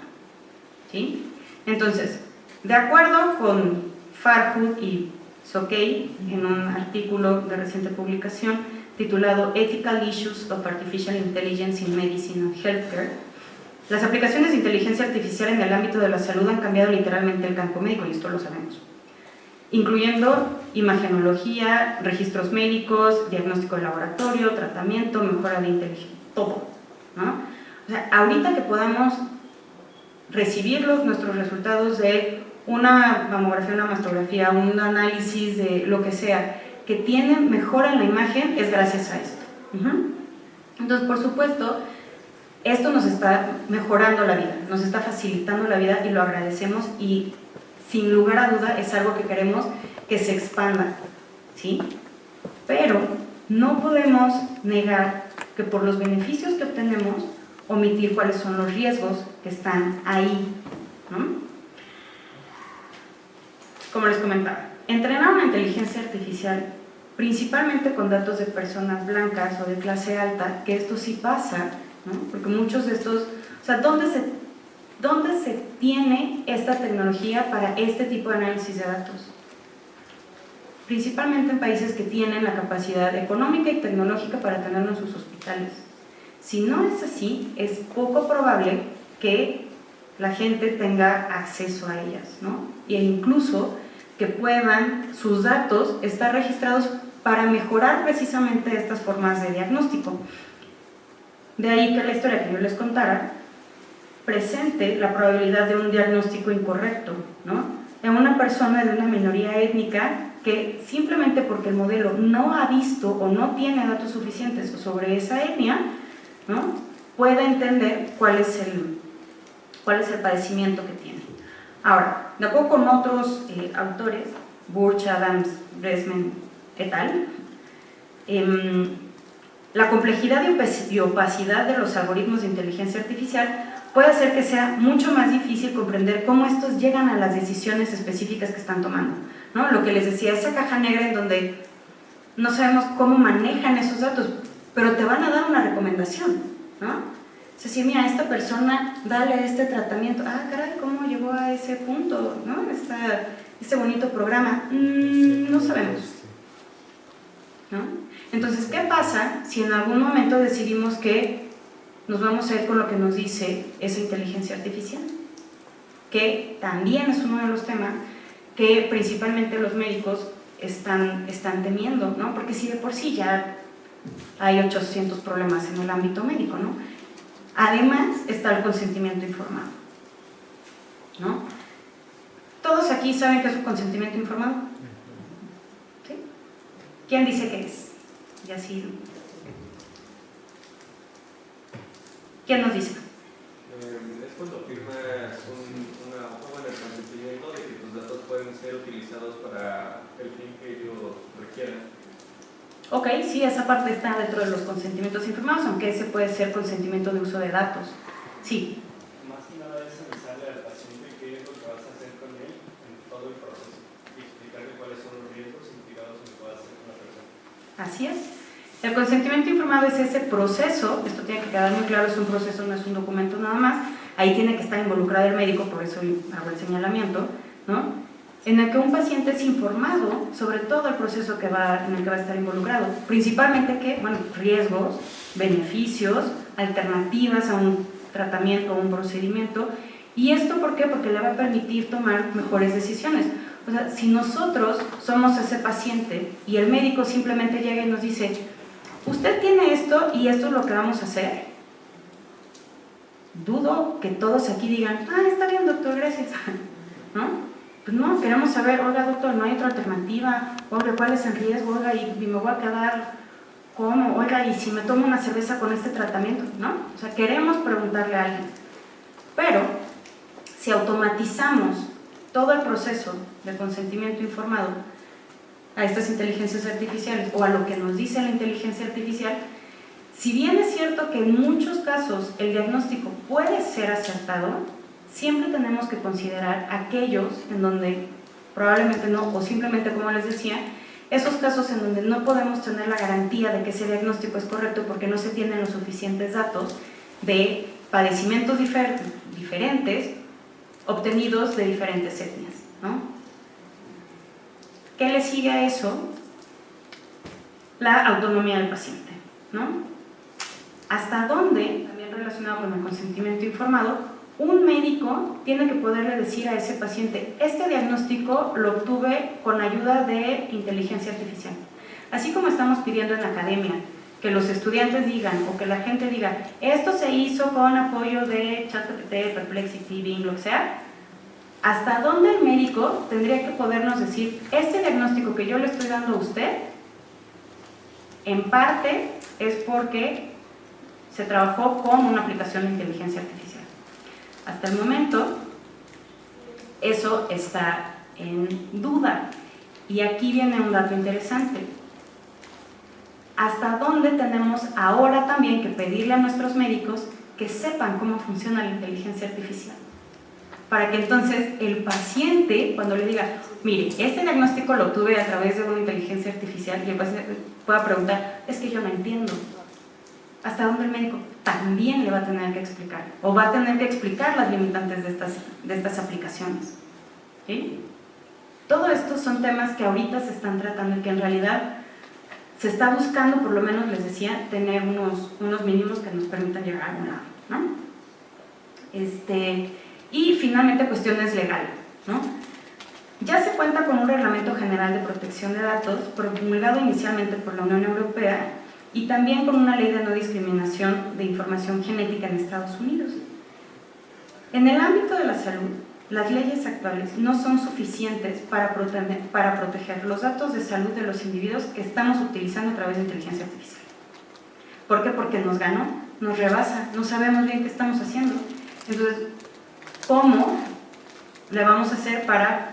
¿sí? Entonces, de acuerdo con Farhood y Sokey, en un artículo de reciente publicación titulado Ethical Issues of Artificial Intelligence in Medicine and Healthcare, las aplicaciones de inteligencia artificial en el ámbito de la salud han cambiado literalmente el campo médico, y esto lo sabemos, incluyendo imagenología, registros médicos, diagnóstico de laboratorio, tratamiento, mejora de inteligencia, todo, ¿no? O sea, ahorita que podamos recibir nuestros resultados de una mamografía, una mastografía, un análisis de lo que sea, que tiene mejora en la imagen, es gracias a esto. Entonces, por supuesto, esto nos está mejorando la vida, nos está facilitando la vida y lo agradecemos, y sin lugar a duda es algo que queremos que se expanda, ¿sí? Pero no podemos negar que por los beneficios que obtenemos, omitir cuáles son los riesgos que están ahí, ¿no? Como les comentaba, entrenar una inteligencia artificial principalmente con datos de personas blancas o de clase alta, que esto sí pasa, ¿no? Porque muchos de estos, o sea, ¿dónde se tiene esta tecnología para este tipo de análisis de datos? Principalmente en países que tienen la capacidad económica y tecnológica para tenerlo en sus hospitales. Si no es así, es poco probable que la gente tenga acceso a ellas, ¿no? E incluso que puedan sus datos estar registrados para mejorar precisamente estas formas de diagnóstico. De ahí que la historia que yo les contara presente la probabilidad de un diagnóstico incorrecto, ¿no? En una persona de una minoría étnica que simplemente porque el modelo no ha visto o no tiene datos suficientes sobre esa etnia, ¿no?, pueda entender cuál es el padecimiento que tiene. Ahora, de acuerdo con otros autores, Burch, Adams, Bresman et al., la complejidad y opacidad de los algoritmos de inteligencia artificial puede hacer que sea mucho más difícil comprender cómo estos llegan a las decisiones específicas que están tomando, ¿no? Lo que les decía, esa caja negra en donde no sabemos cómo manejan esos datos, pero te van a dar una recomendación, ¿no? Es decir, mira, esta persona, dale este tratamiento. Ah, caray, ¿cómo llegó a ese punto, ¿no? Este bonito programa. No sabemos, ¿no? Entonces, ¿qué pasa si en algún momento decidimos que nos vamos a ir con lo que nos dice esa inteligencia artificial? Que también es uno de los temas que principalmente los médicos están temiendo, ¿no? Porque si de por sí ya hay 800 problemas en el ámbito médico, ¿no? Además está el consentimiento informado, ¿no? ¿Todos aquí saben qué es un consentimiento informado? ¿Sí? ¿Quién dice qué es? Y así. ¿Quién nos dice? Es cuando firmas una hoja de consentimiento de que tus datos pueden ser utilizados para el fin que ellos requieran. Ok, sí, esa parte está dentro de los consentimientos informados, aunque ese puede ser consentimiento de uso de datos. Sí. Más que nada es avisarle al paciente qué es lo que vas a hacer con él en todo el proceso y explicarle cuáles son los riesgos implicados en lo que vas a hacer con la persona. Así es. El consentimiento informado es ese proceso, esto tiene que quedar muy claro, es un proceso, no es un documento nada más, ahí tiene que estar involucrado el médico, por eso hago el señalamiento, ¿no? En el que un paciente es informado sobre todo el proceso en el que va a estar involucrado, principalmente que, bueno, riesgos, beneficios, alternativas a un tratamiento o un procedimiento. ¿Y esto por qué? Porque le va a permitir tomar mejores decisiones. O sea, si nosotros somos ese paciente y el médico simplemente llega y nos dice, usted tiene esto y esto es lo que vamos a hacer, dudo que todos aquí digan, está bien, doctor, gracias, ¿no? Pues no, queremos saber, oiga, doctor, no hay otra alternativa, oiga, ¿cuál es el riesgo? Oiga, y me voy a quedar, ¿cómo? Oiga, ¿y si me tomo una cerveza con este tratamiento? ¿No? O sea, queremos preguntarle a alguien. Pero, si automatizamos todo el proceso de consentimiento informado a estas inteligencias artificiales o a lo que nos dice la inteligencia artificial, si bien es cierto que en muchos casos el diagnóstico puede ser acertado, siempre tenemos que considerar aquellos en donde probablemente no, o simplemente, como les decía, esos casos en donde no podemos tener la garantía de que ese diagnóstico es correcto porque no se tienen los suficientes datos de padecimientos diferentes obtenidos de diferentes etnias, ¿no? ¿Qué le sigue a eso? La autonomía del paciente, ¿no? ¿Hasta dónde, también relacionado con el consentimiento informado, un médico tiene que poderle decir a ese paciente, este diagnóstico lo obtuve con ayuda de inteligencia artificial? Así como estamos pidiendo en la academia que los estudiantes digan o que la gente diga, esto se hizo con apoyo de ChatGPT, Perplexity, Bing, lo que sea, ¿hasta dónde el médico tendría que podernos decir, este diagnóstico que yo le estoy dando a usted, en parte es porque se trabajó con una aplicación de inteligencia artificial? Hasta el momento, eso está en duda. Y aquí viene un dato interesante. ¿Hasta dónde tenemos ahora también que pedirle a nuestros médicos que sepan cómo funciona la inteligencia artificial? Para que entonces el paciente, cuando le diga, mire, este diagnóstico lo tuve a través de una inteligencia artificial, y el paciente pueda preguntar, es que yo no entiendo. ¿Hasta dónde el médico también le va a tener que explicar? O va a tener que explicar las limitantes de estas aplicaciones. ¿Sí? Todo esto son temas que ahorita se están tratando y que en realidad se está buscando, por lo menos les decía, tener unos mínimos que nos permitan llegar a algún lado, ¿no? Y finalmente cuestiones legales, ¿no? Ya se cuenta con un Reglamento General de Protección de Datos promulgado inicialmente por la Unión Europea y también con una ley de no discriminación de información genética en Estados Unidos. En el ámbito de la salud, las leyes actuales no son suficientes para proteger los datos de salud de los individuos que estamos utilizando a través de inteligencia artificial. ¿Por qué? Porque nos ganó, nos rebasa, no sabemos bien qué estamos haciendo. Entonces, ¿cómo le vamos a hacer para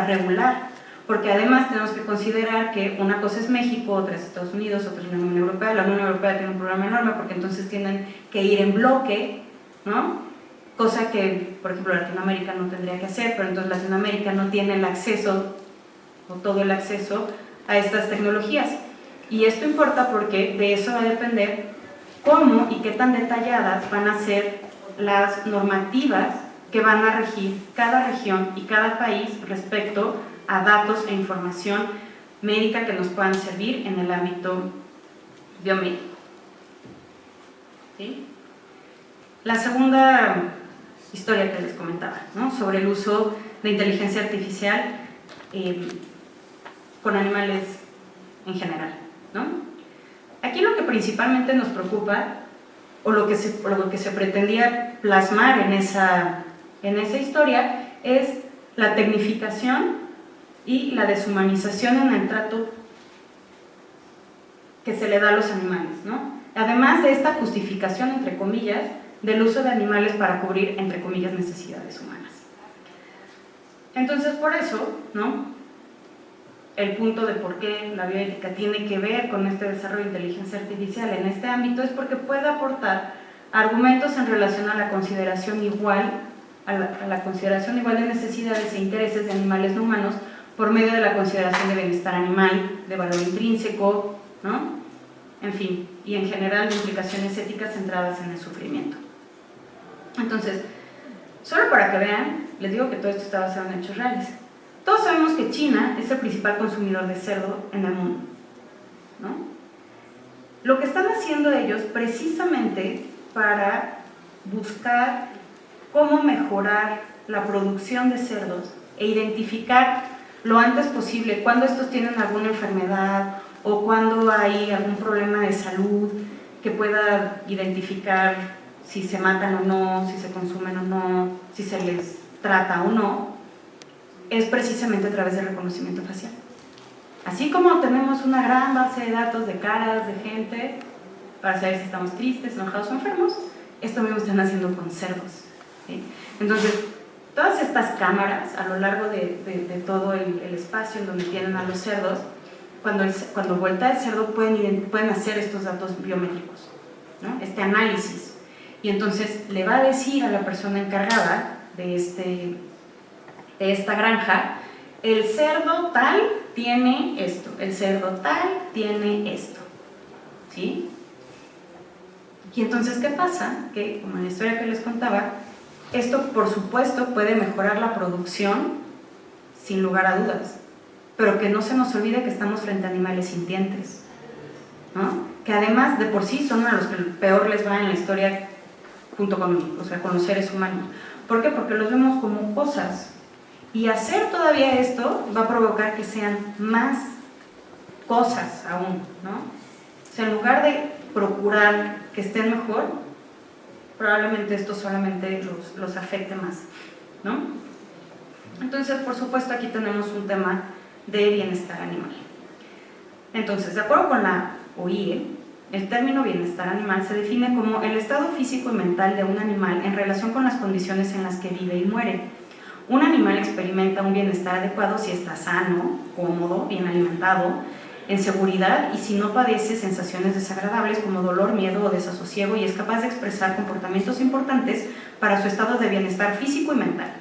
regular? Porque además tenemos que considerar que una cosa es México, otra es Estados Unidos, otra es la Unión Europea. La Unión Europea tiene un problema enorme porque entonces tienen que ir en bloque, ¿no? Cosa que, por ejemplo, Latinoamérica no tendría que hacer, pero entonces Latinoamérica no tiene el acceso, o todo el acceso a estas tecnologías. Y esto importa porque de eso va a depender cómo y qué tan detalladas van a ser las normativas que van a regir cada región y cada país respecto a datos e información médica que nos puedan servir en el ámbito biomédico. ¿Sí? La segunda historia que les comentaba, ¿no? Sobre el uso de inteligencia artificial con animales en general, ¿no? Aquí lo que principalmente nos preocupa, o lo que se pretendía plasmar en esa historia, es la tecnificación y la deshumanización en el trato que se le da a los animales, ¿no? Además de esta justificación, entre comillas, del uso de animales para cubrir, entre comillas, necesidades humanas. Entonces, por eso, ¿no? el punto de por qué la bioética tiene que ver con este desarrollo de inteligencia artificial en este ámbito es porque puede aportar argumentos en relación a la consideración igual, a la consideración igual de necesidades e intereses de animales no humanos por medio de la consideración de bienestar animal, de valor intrínseco, ¿no? En fin, y en general de implicaciones éticas centradas en el sufrimiento. Entonces, solo para que vean, les digo que todo esto está basado en hechos reales. Todos sabemos que China es el principal consumidor de cerdo en el mundo, ¿no? Lo que están haciendo ellos precisamente para buscar cómo mejorar la producción de cerdos e identificar lo antes posible cuando estos tienen alguna enfermedad o cuando hay algún problema de salud que pueda identificar si se matan o no, si se consumen o no, si se les trata o no, es precisamente a través del reconocimiento facial. Así como tenemos una gran base de datos de caras de gente para saber si estamos tristes, enojados o enfermos, esto mismo están haciendo con cerdos, ¿sí? Entonces, todas estas cámaras a lo largo de todo el espacio en donde tienen a los cerdos, cuando vuelta el cerdo pueden hacer estos datos biométricos, ¿no? Este análisis, y entonces le va a decir a la persona encargada de esta granja, el cerdo tal tiene esto, el cerdo tal tiene esto, ¿sí? Y entonces, ¿qué pasa? Que, como en la historia que les contaba, esto por supuesto puede mejorar la producción sin lugar a dudas, pero que no se nos olvide que estamos frente a animales sintientes, ¿no? Que además de por sí son a los que peor les va en la historia junto con, o sea, con los seres humanos. ¿Por qué? Porque los vemos como cosas, y hacer todavía esto va a provocar que sean más cosas aún, ¿no? O sea, en lugar de procurar que estén mejor, probablemente esto solamente los afecte más, ¿no? Entonces, por supuesto, aquí tenemos un tema de bienestar animal. Entonces, de acuerdo con la OIE, el término bienestar animal se define como el estado físico y mental de un animal en relación con las condiciones en las que vive y muere. Un animal experimenta un bienestar adecuado si está sano, cómodo, bien alimentado, en seguridad y si no padece sensaciones desagradables como dolor, miedo o desasosiego y es capaz de expresar comportamientos importantes para su estado de bienestar físico y mental.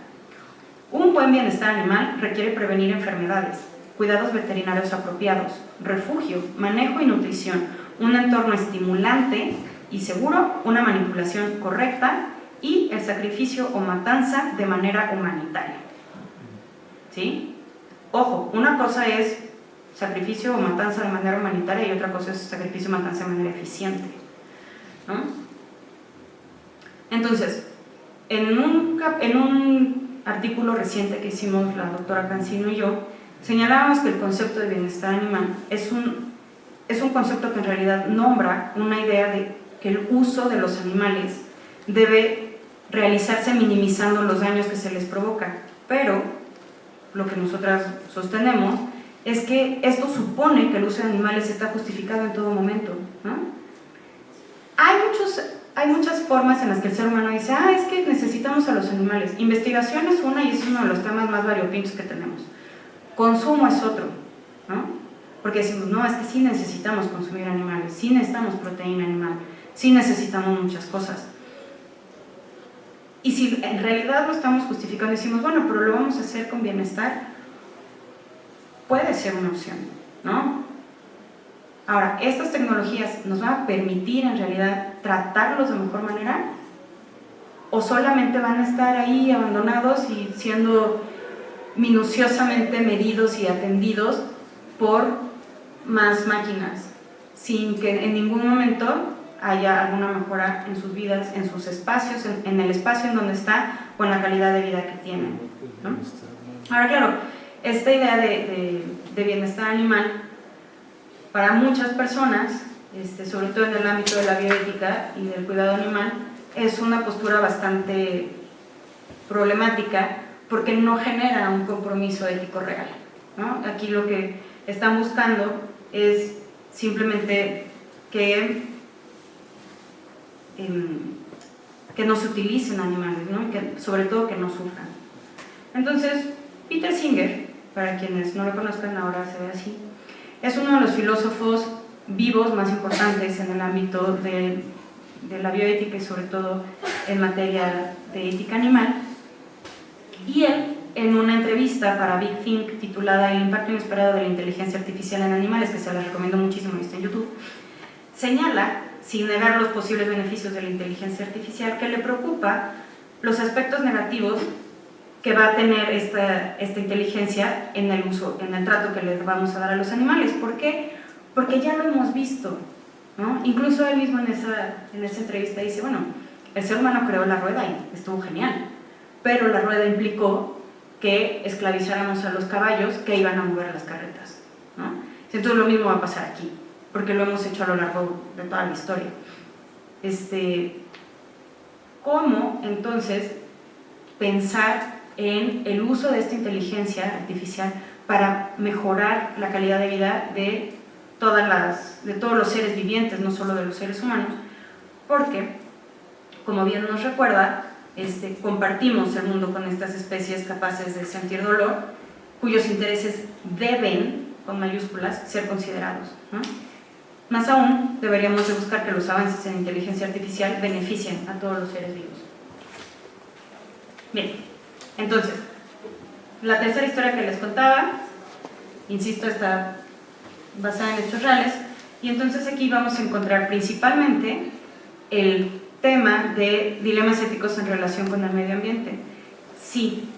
Un buen bienestar animal requiere prevenir enfermedades, cuidados veterinarios apropiados, refugio, manejo y nutrición, un entorno estimulante y seguro, una manipulación correcta y el sacrificio o matanza de manera humanitaria. ¿Sí? Ojo, una cosa es sacrificio o matanza de manera humanitaria y otra cosa es sacrificio o matanza de manera eficiente, ¿no? Entonces, en un artículo reciente que hicimos la doctora Cancino y yo, señalábamos que el concepto de bienestar animal es un concepto que en realidad nombra una idea de que el uso de los animales debe realizarse minimizando los daños que se les provoca, pero lo que nosotras sostenemos es que esto supone que el uso de animales está justificado en todo momento, ¿no? Hay muchas formas en las que el ser humano dice, es que necesitamos a los animales. Investigación es una y es uno de los temas más variopintos que tenemos. Consumo es otro, ¿no? Porque decimos, no, es que sí necesitamos consumir animales, sí necesitamos proteína animal, sí necesitamos muchas cosas. Y si en realidad lo estamos justificando y decimos, bueno, pero lo vamos a hacer con bienestar, puede ser una opción, ¿no? Ahora, ¿estas tecnologías nos van a permitir en realidad tratarlos de mejor manera? ¿O solamente van a estar ahí abandonados y siendo minuciosamente medidos y atendidos por más máquinas, sin que en ningún momento haya alguna mejora en sus vidas, en sus espacios, en el espacio en donde está o en la calidad de vida que tienen, ¿no? Ahora, claro, esta idea de bienestar animal para muchas personas, sobre todo en el ámbito de la bioética y del cuidado animal, es una postura bastante problemática porque no genera un compromiso ético real, ¿no? Aquí lo que están buscando es simplemente que no se utilicen animales, ¿no? Y que, sobre todo que no sufran. Entonces, Peter Singer para quienes no lo conozcan ahora se ve así, es uno de los filósofos vivos más importantes en el ámbito de la bioética y sobre todo en materia de ética animal. Y él, en una entrevista para Big Think titulada El impacto inesperado de la inteligencia artificial en animales, que se la recomiendo muchísimo, está en YouTube, señala, sin negar los posibles beneficios de la inteligencia artificial, que le preocupa los aspectos negativos que va a tener esta inteligencia en el uso, en el trato que le vamos a dar a los animales. ¿Por qué? Porque ya lo hemos visto, ¿no? Incluso él mismo en esa entrevista dice, bueno, el ser humano creó la rueda y estuvo genial, pero la rueda implicó que esclavizáramos a los caballos que iban a mover las carretas, ¿no? Entonces lo mismo va a pasar aquí, porque lo hemos hecho a lo largo de toda la historia. ¿Cómo entonces pensar en el uso de esta inteligencia artificial para mejorar la calidad de vida de todos los seres vivientes, no solo de los seres humanos? Porque, como bien nos recuerda, compartimos el mundo con estas especies capaces de sentir dolor, cuyos intereses deben, con mayúsculas, ser considerados, ¿no? Más aún, deberíamos de buscar que los avances en inteligencia artificial beneficien a todos los seres vivos. Bien, entonces, la tercera historia que les contaba, insisto, está basada en hechos reales, y entonces aquí vamos a encontrar principalmente el tema de dilemas éticos en relación con el medio ambiente. Sí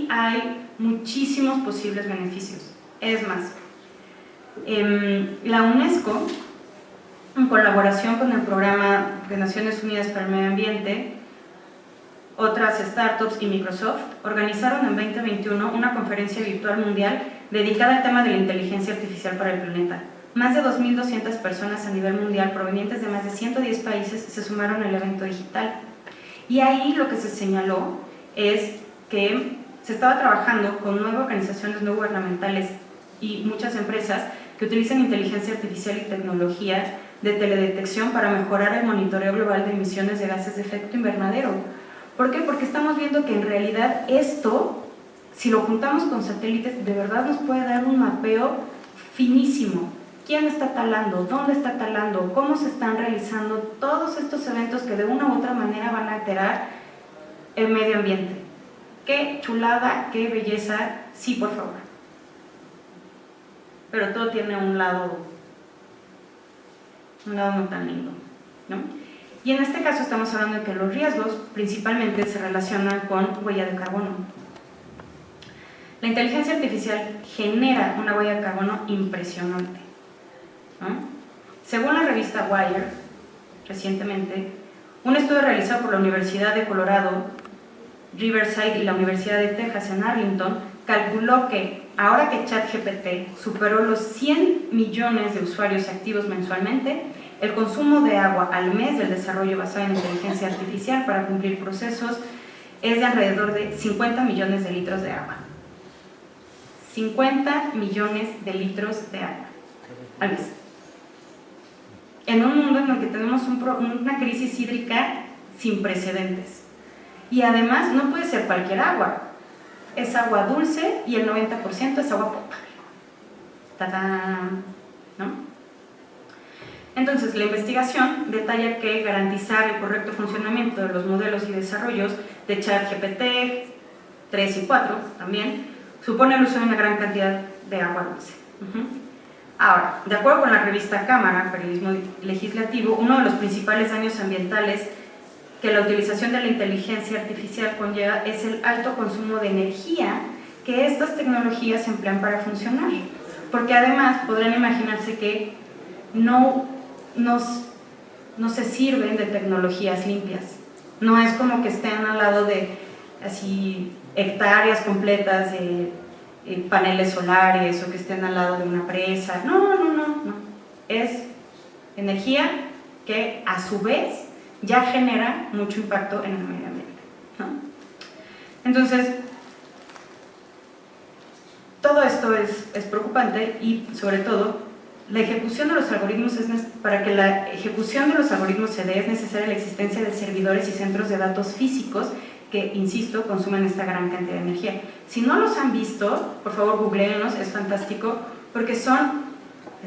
hay muchísimos posibles beneficios. Es más, la UNESCO, en colaboración con el Programa de Naciones Unidas para el Medio Ambiente, otras startups y Microsoft, organizaron en 2021 una conferencia virtual mundial dedicada al tema de la inteligencia artificial para el planeta. Más de 2.200 personas a nivel mundial provenientes de más de 110 países se sumaron al evento digital. Y ahí lo que se señaló es que se estaba trabajando con 9 organizaciones no gubernamentales y muchas empresas que utilizan inteligencia artificial y tecnología de teledetección para mejorar el monitoreo global de emisiones de gases de efecto invernadero. ¿Por qué? Porque estamos viendo que en realidad esto, si lo juntamos con satélites, de verdad nos puede dar un mapeo finísimo. ¿Quién está talando? ¿Dónde está talando? ¿Cómo se están realizando todos estos eventos que de una u otra manera van a alterar el medio ambiente? ¡Qué chulada, qué belleza! Sí, por favor. Pero todo tiene un lado no tan lindo, ¿no? Y en este caso estamos hablando de que los riesgos principalmente se relacionan con huella de carbono. La inteligencia artificial genera una huella de carbono impresionante, ¿no? Según la revista Wired, recientemente, un estudio realizado por la Universidad de Colorado, Riverside y la Universidad de Texas en Arlington calculó que ahora que ChatGPT superó los 100 millones de usuarios activos mensualmente, el consumo de agua al mes del desarrollo basado en inteligencia artificial para cumplir procesos es de alrededor de 50 millones de litros de agua. 50 millones de litros de agua al mes. En un mundo en el que tenemos una crisis hídrica sin precedentes. Y además no puede ser cualquier agua. Es agua dulce y el 90% es agua potable. ¡Tadán! ¿No? Entonces, la investigación detalla que garantizar el correcto funcionamiento de los modelos y desarrollos de ChatGPT 3 y 4 también supone el uso de una gran cantidad de agua dulce. Ahora, de acuerdo con la revista Cámara, Periodismo Legislativo, uno de los principales daños ambientales que la utilización de la inteligencia artificial conlleva es el alto consumo de energía que estas tecnologías emplean para funcionar. Porque además podrán imaginarse que no se sirven de tecnologías limpias. No es como que estén al lado de así hectáreas completas de paneles solares o que estén al lado de una presa. No. Es energía que a su vez ya genera mucho impacto en el medio ambiente, ¿no? Entonces, todo esto es preocupante y sobre todo la ejecución de los algoritmos para que la ejecución de los algoritmos se dé es necesaria la existencia de servidores y centros de datos físicos que, insisto, consumen esta gran cantidad de energía. Si no los han visto, por favor googleenlos, es fantástico, porque son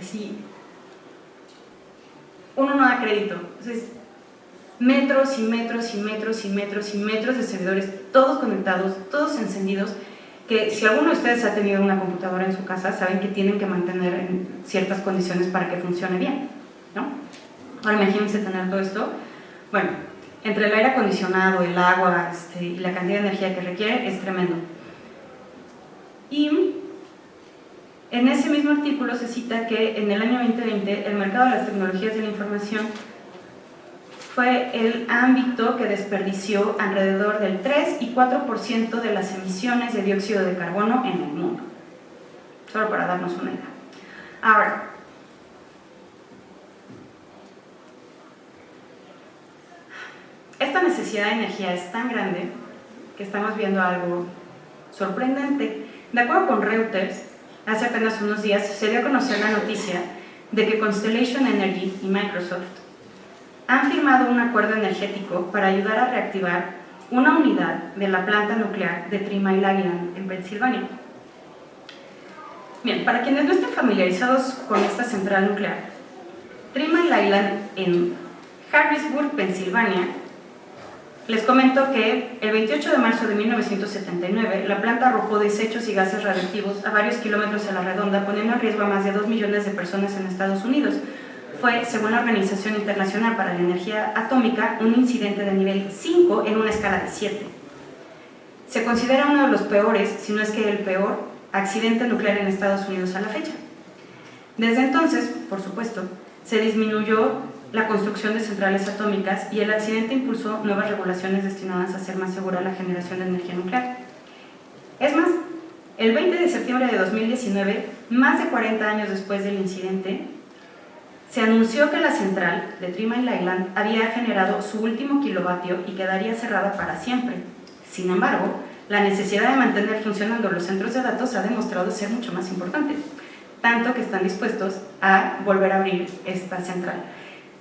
así, uno no da crédito. Entonces, metros y metros y metros y metros y metros de servidores, todos conectados, todos encendidos, que si alguno de ustedes ha tenido una computadora en su casa, saben que tienen que mantener en ciertas condiciones para que funcione bien, ¿no? Ahora imagínense tener todo esto. Bueno, entre el aire acondicionado, el agua y la cantidad de energía que requiere es tremendo. Y en ese mismo artículo se cita que en el año 2020 el mercado de las tecnologías de la información fue el ámbito que desperdició alrededor del 3 y 4% de las emisiones de dióxido de carbono en el mundo. Solo para darnos una idea. Ahora, esta necesidad de energía es tan grande que estamos viendo algo sorprendente. De acuerdo con Reuters, hace apenas unos días se dio a conocer la noticia de que Constellation Energy y Microsoft han firmado un acuerdo energético para ayudar a reactivar una unidad de la planta nuclear de Three Mile Island en Pensilvania. Bien, para quienes no estén familiarizados con esta central nuclear, Three Mile Island en Harrisburg, Pensilvania, les comento que el 28 de marzo de 1979 la planta arrojó desechos y gases radiactivos a varios kilómetros a la redonda, poniendo en riesgo a más de 2 millones de personas en Estados Unidos. Fue, según la Organización Internacional para la Energía Atómica, un incidente de nivel 5 en una escala de 7. Se considera uno de los peores, si no es que el peor, accidente nuclear en Estados Unidos a la fecha. Desde entonces, por supuesto, se disminuyó la construcción de centrales atómicas y el accidente impulsó nuevas regulaciones destinadas a hacer más segura la generación de energía nuclear. Es más, el 20 de septiembre de 2019, más de 40 años después del incidente, se anunció que la central de Three Mile Island había generado su último kilovatio y quedaría cerrada para siempre. Sin embargo, la necesidad de mantener funcionando los centros de datos ha demostrado ser mucho más importante, tanto que están dispuestos a volver a abrir esta central.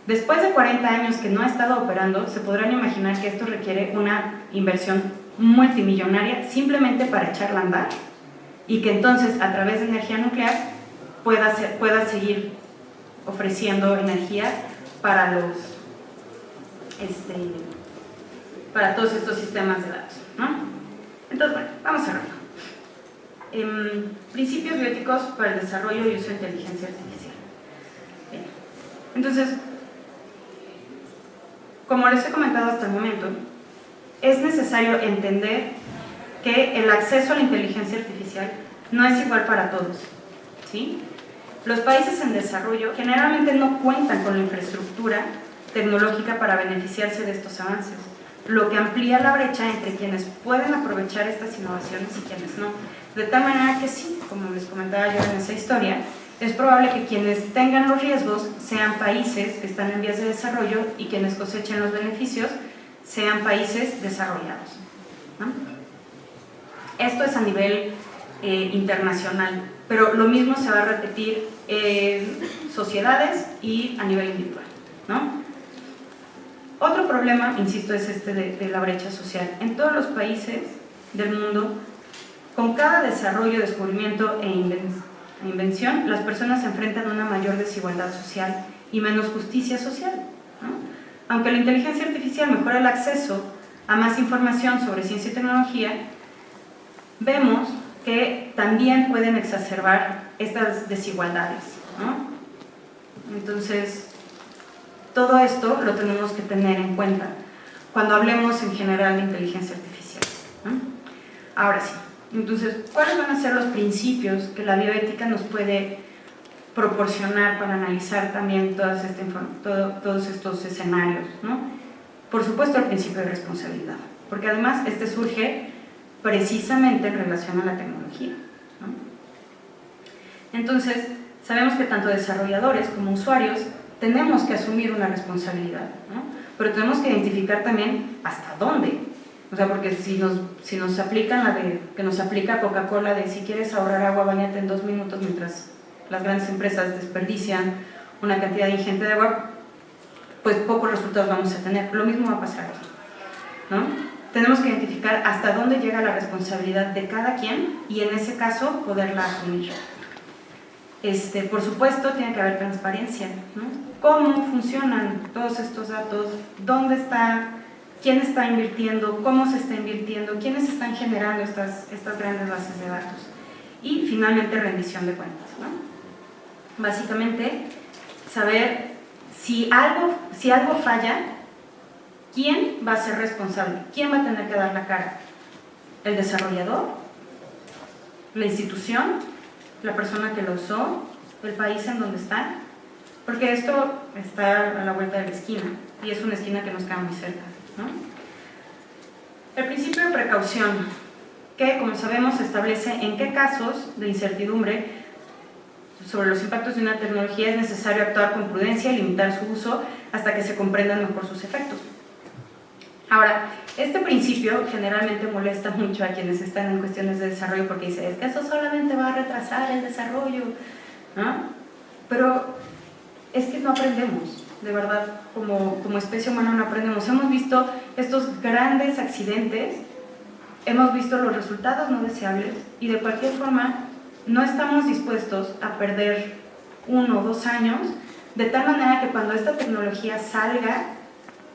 Después de 40 años que no ha estado operando, se podrán imaginar que esto requiere una inversión multimillonaria simplemente para echarla a andar y que entonces a través de energía nuclear pueda seguir ofreciendo energía para para todos estos sistemas de datos, ¿no? Entonces, bueno, vamos cerrando. Principios bióticos para el desarrollo y uso de inteligencia artificial. Bien. Entonces, como les he comentado hasta el momento, es necesario entender que el acceso a la inteligencia artificial no es igual para todos, ¿sí? Los países en desarrollo generalmente no cuentan con la infraestructura tecnológica para beneficiarse de estos avances, lo que amplía la brecha entre quienes pueden aprovechar estas innovaciones y quienes no. De tal manera que sí, como les comentaba yo en esa historia, es probable que quienes tengan los riesgos sean países que están en vías de desarrollo y quienes cosechen los beneficios sean países desarrollados, ¿no? Esto es a nivel internacional, pero lo mismo se va a repetir en sociedades y a nivel individual, ¿no? Otro problema, insisto, es este de la brecha social. En todos los países del mundo, con cada desarrollo, descubrimiento e invención, las personas se enfrentan a una mayor desigualdad social y menos justicia social, ¿no? Aunque la inteligencia artificial mejora el acceso a más información sobre ciencia y tecnología, vemos que también pueden exacerbar estas desigualdades, ¿no? Entonces, todo esto lo tenemos que tener en cuenta cuando hablemos en general de inteligencia artificial, ¿no? Ahora sí, entonces, ¿cuáles van a ser los principios que la bioética nos puede proporcionar para analizar también todos estos escenarios, ¿no? Por supuesto, el principio de responsabilidad, porque además este surge precisamente en relación a la tecnología, ¿no? Entonces, sabemos que tanto desarrolladores como usuarios tenemos que asumir una responsabilidad, ¿no? Pero tenemos que identificar también hasta dónde. O sea, porque si nos aplican la que nos aplica Coca-Cola de si quieres ahorrar agua, báñate en 2 minutos, mientras las grandes empresas desperdician una cantidad ingente de agua, pues pocos resultados vamos a tener. Lo mismo va a pasar aquí, ¿no? tenemos que identificar hasta dónde llega la responsabilidad de cada quien y en ese caso poderla asumir. Por supuesto, tiene que haber transparencia, ¿no? ¿Cómo funcionan todos estos datos? ¿Dónde está? ¿Quién está invirtiendo? ¿Cómo se está invirtiendo? ¿Quiénes están generando estas grandes bases de datos? Y finalmente, rendición de cuentas, ¿no? Básicamente, saber si algo falla, ¿quién va a ser responsable? ¿Quién va a tener que dar la cara? ¿El desarrollador? ¿La institución? ¿La persona que lo usó? ¿El país en donde está? Porque esto está a la vuelta de la esquina y es una esquina que nos queda muy cerca, ¿no? El principio de precaución, que como sabemos establece en qué casos de incertidumbre sobre los impactos de una tecnología es necesario actuar con prudencia y limitar su uso hasta que se comprendan mejor sus efectos. Ahora, este principio generalmente molesta mucho a quienes están en cuestiones de desarrollo porque dicen, es que eso solamente va a retrasar el desarrollo, ¿no? Pero es que no aprendemos, de verdad, como especie humana no aprendemos. Hemos visto estos grandes accidentes, hemos visto los resultados no deseables y de cualquier forma no estamos dispuestos a perder 1 o 2 años de tal manera que cuando esta tecnología salga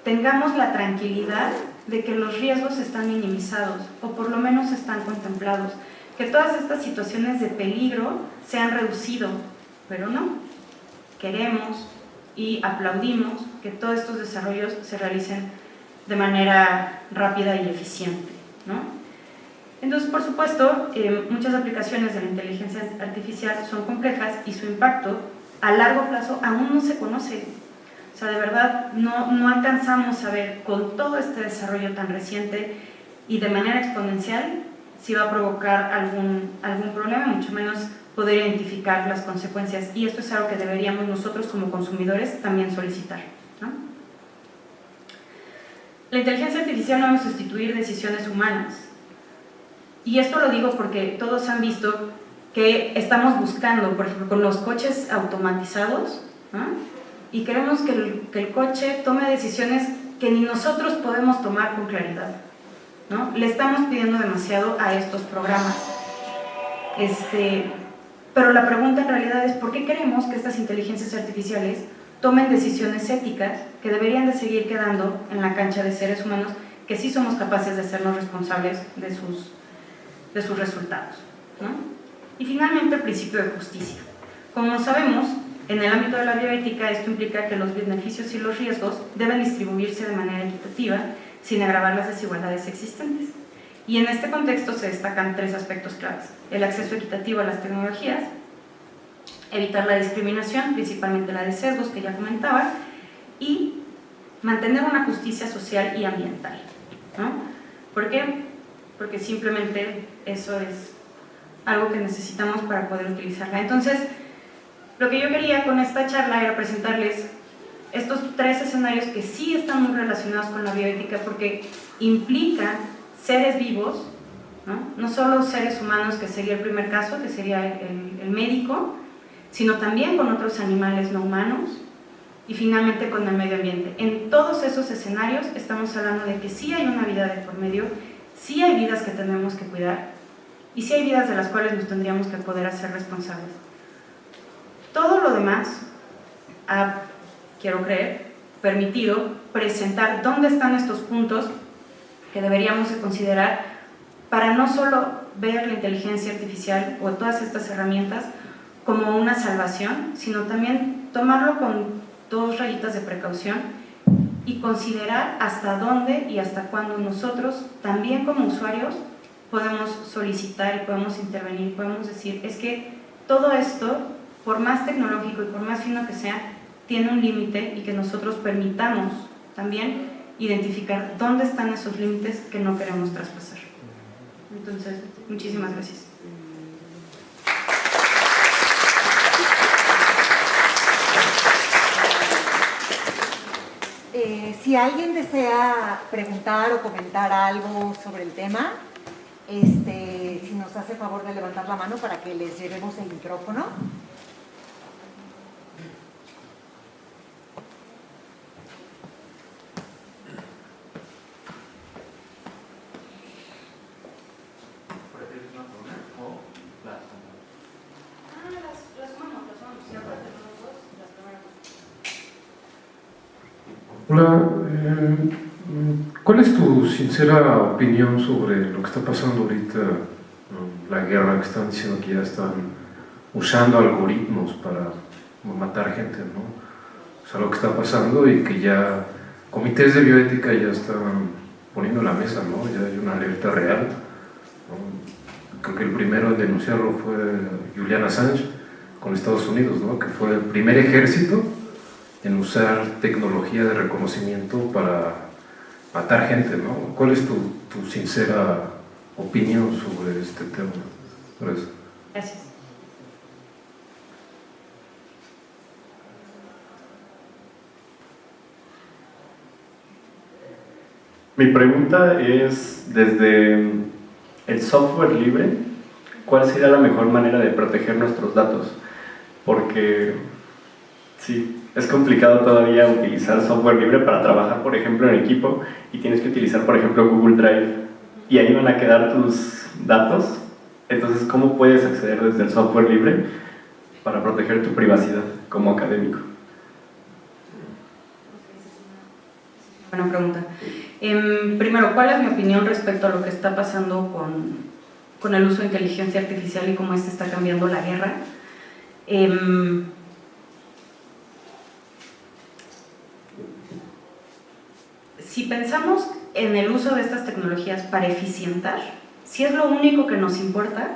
tengamos la tranquilidad de que los riesgos están minimizados o por lo menos están contemplados, que todas estas situaciones de peligro se han reducido, pero no. Queremos y aplaudimos que todos estos desarrollos se realicen de manera rápida y eficiente, ¿no? Entonces, por supuesto, muchas aplicaciones de la inteligencia artificial son complejas y su impacto a largo plazo aún no se conoce. O sea, de verdad, no alcanzamos a ver con todo este desarrollo tan reciente y de manera exponencial si va a provocar algún problema, mucho menos poder identificar las consecuencias. Y esto es algo que deberíamos nosotros como consumidores también solicitar, ¿no? La inteligencia artificial no va a sustituir decisiones humanas. Y esto lo digo porque todos han visto que estamos buscando, por ejemplo, con los coches automatizados, ¿no? Y queremos que el coche tome decisiones que ni nosotros podemos tomar con claridad, ¿no? Le estamos pidiendo demasiado a estos programas. Pero la pregunta en realidad es ¿por qué queremos que estas inteligencias artificiales tomen decisiones éticas que deberían de seguir quedando en la cancha de seres humanos que sí somos capaces de hacernos responsables de sus resultados, ¿no? Y finalmente el principio de justicia. Como sabemos, en el ámbito de la bioética esto implica que los beneficios y los riesgos deben distribuirse de manera equitativa sin agravar las desigualdades existentes. Y en este contexto se destacan 3 aspectos claves: el acceso equitativo a las tecnologías, evitar la discriminación, principalmente la de sesgos que ya comentaba, y mantener una justicia social y ambiental, ¿no? ¿Por qué? Porque simplemente eso es algo que necesitamos para poder utilizarla. Entonces, lo que yo quería con esta charla era presentarles estos 3 escenarios que sí están muy relacionados con la bioética porque implican seres vivos, ¿no? No solo seres humanos, que sería el primer caso, que sería el médico, sino también con otros animales no humanos y finalmente con el medio ambiente. En todos esos escenarios estamos hablando de que sí hay una vida de por medio, sí hay vidas que tenemos que cuidar y sí hay vidas de las cuales nos tendríamos que poder hacer responsables. Todo lo demás ha, quiero creer, permitido presentar dónde están estos puntos que deberíamos de considerar para no solo ver la inteligencia artificial o todas estas herramientas como una salvación, sino también tomarlo con 2 rayitas de precaución y considerar hasta dónde y hasta cuándo nosotros, también como usuarios, podemos solicitar y podemos intervenir, podemos decir, es que todo esto, por más tecnológico y por más fino que sea, tiene un límite y que nosotros permitamos también identificar dónde están esos límites que no queremos traspasar. Entonces, muchísimas gracias. Si alguien desea preguntar o comentar algo sobre el tema, si nos hace favor de levantar la mano para que les llevemos el micrófono. Hola, ¿cuál es tu sincera opinión sobre lo que está pasando ahorita, la guerra, que están diciendo que ya están usando algoritmos para matar gente, ¿no? O sea, lo que está pasando y que ya comités de bioética ya están poniendo en la mesa, ¿no? Ya hay una alerta real, ¿no? Creo que el primero en denunciarlo fue Julian Assange con Estados Unidos, ¿no? Que fue el primer ejército en usar tecnología de reconocimiento para matar gente, ¿no? ¿Cuál es tu sincera opinión sobre este tema? Gracias. Gracias. Mi pregunta es, desde el software libre, ¿cuál sería la mejor manera de proteger nuestros datos? Porque sí, es complicado todavía utilizar software libre para trabajar, por ejemplo, en equipo, y tienes que utilizar, por ejemplo, Google Drive, y ahí van a quedar tus datos. Entonces, ¿cómo puedes acceder desde el software libre para proteger tu privacidad como académico? Buena pregunta. Primero, ¿cuál es mi opinión respecto a lo que está pasando con el uso de inteligencia artificial y cómo está cambiando la guerra? Si pensamos en el uso de estas tecnologías para eficientar, si es lo único que nos importa,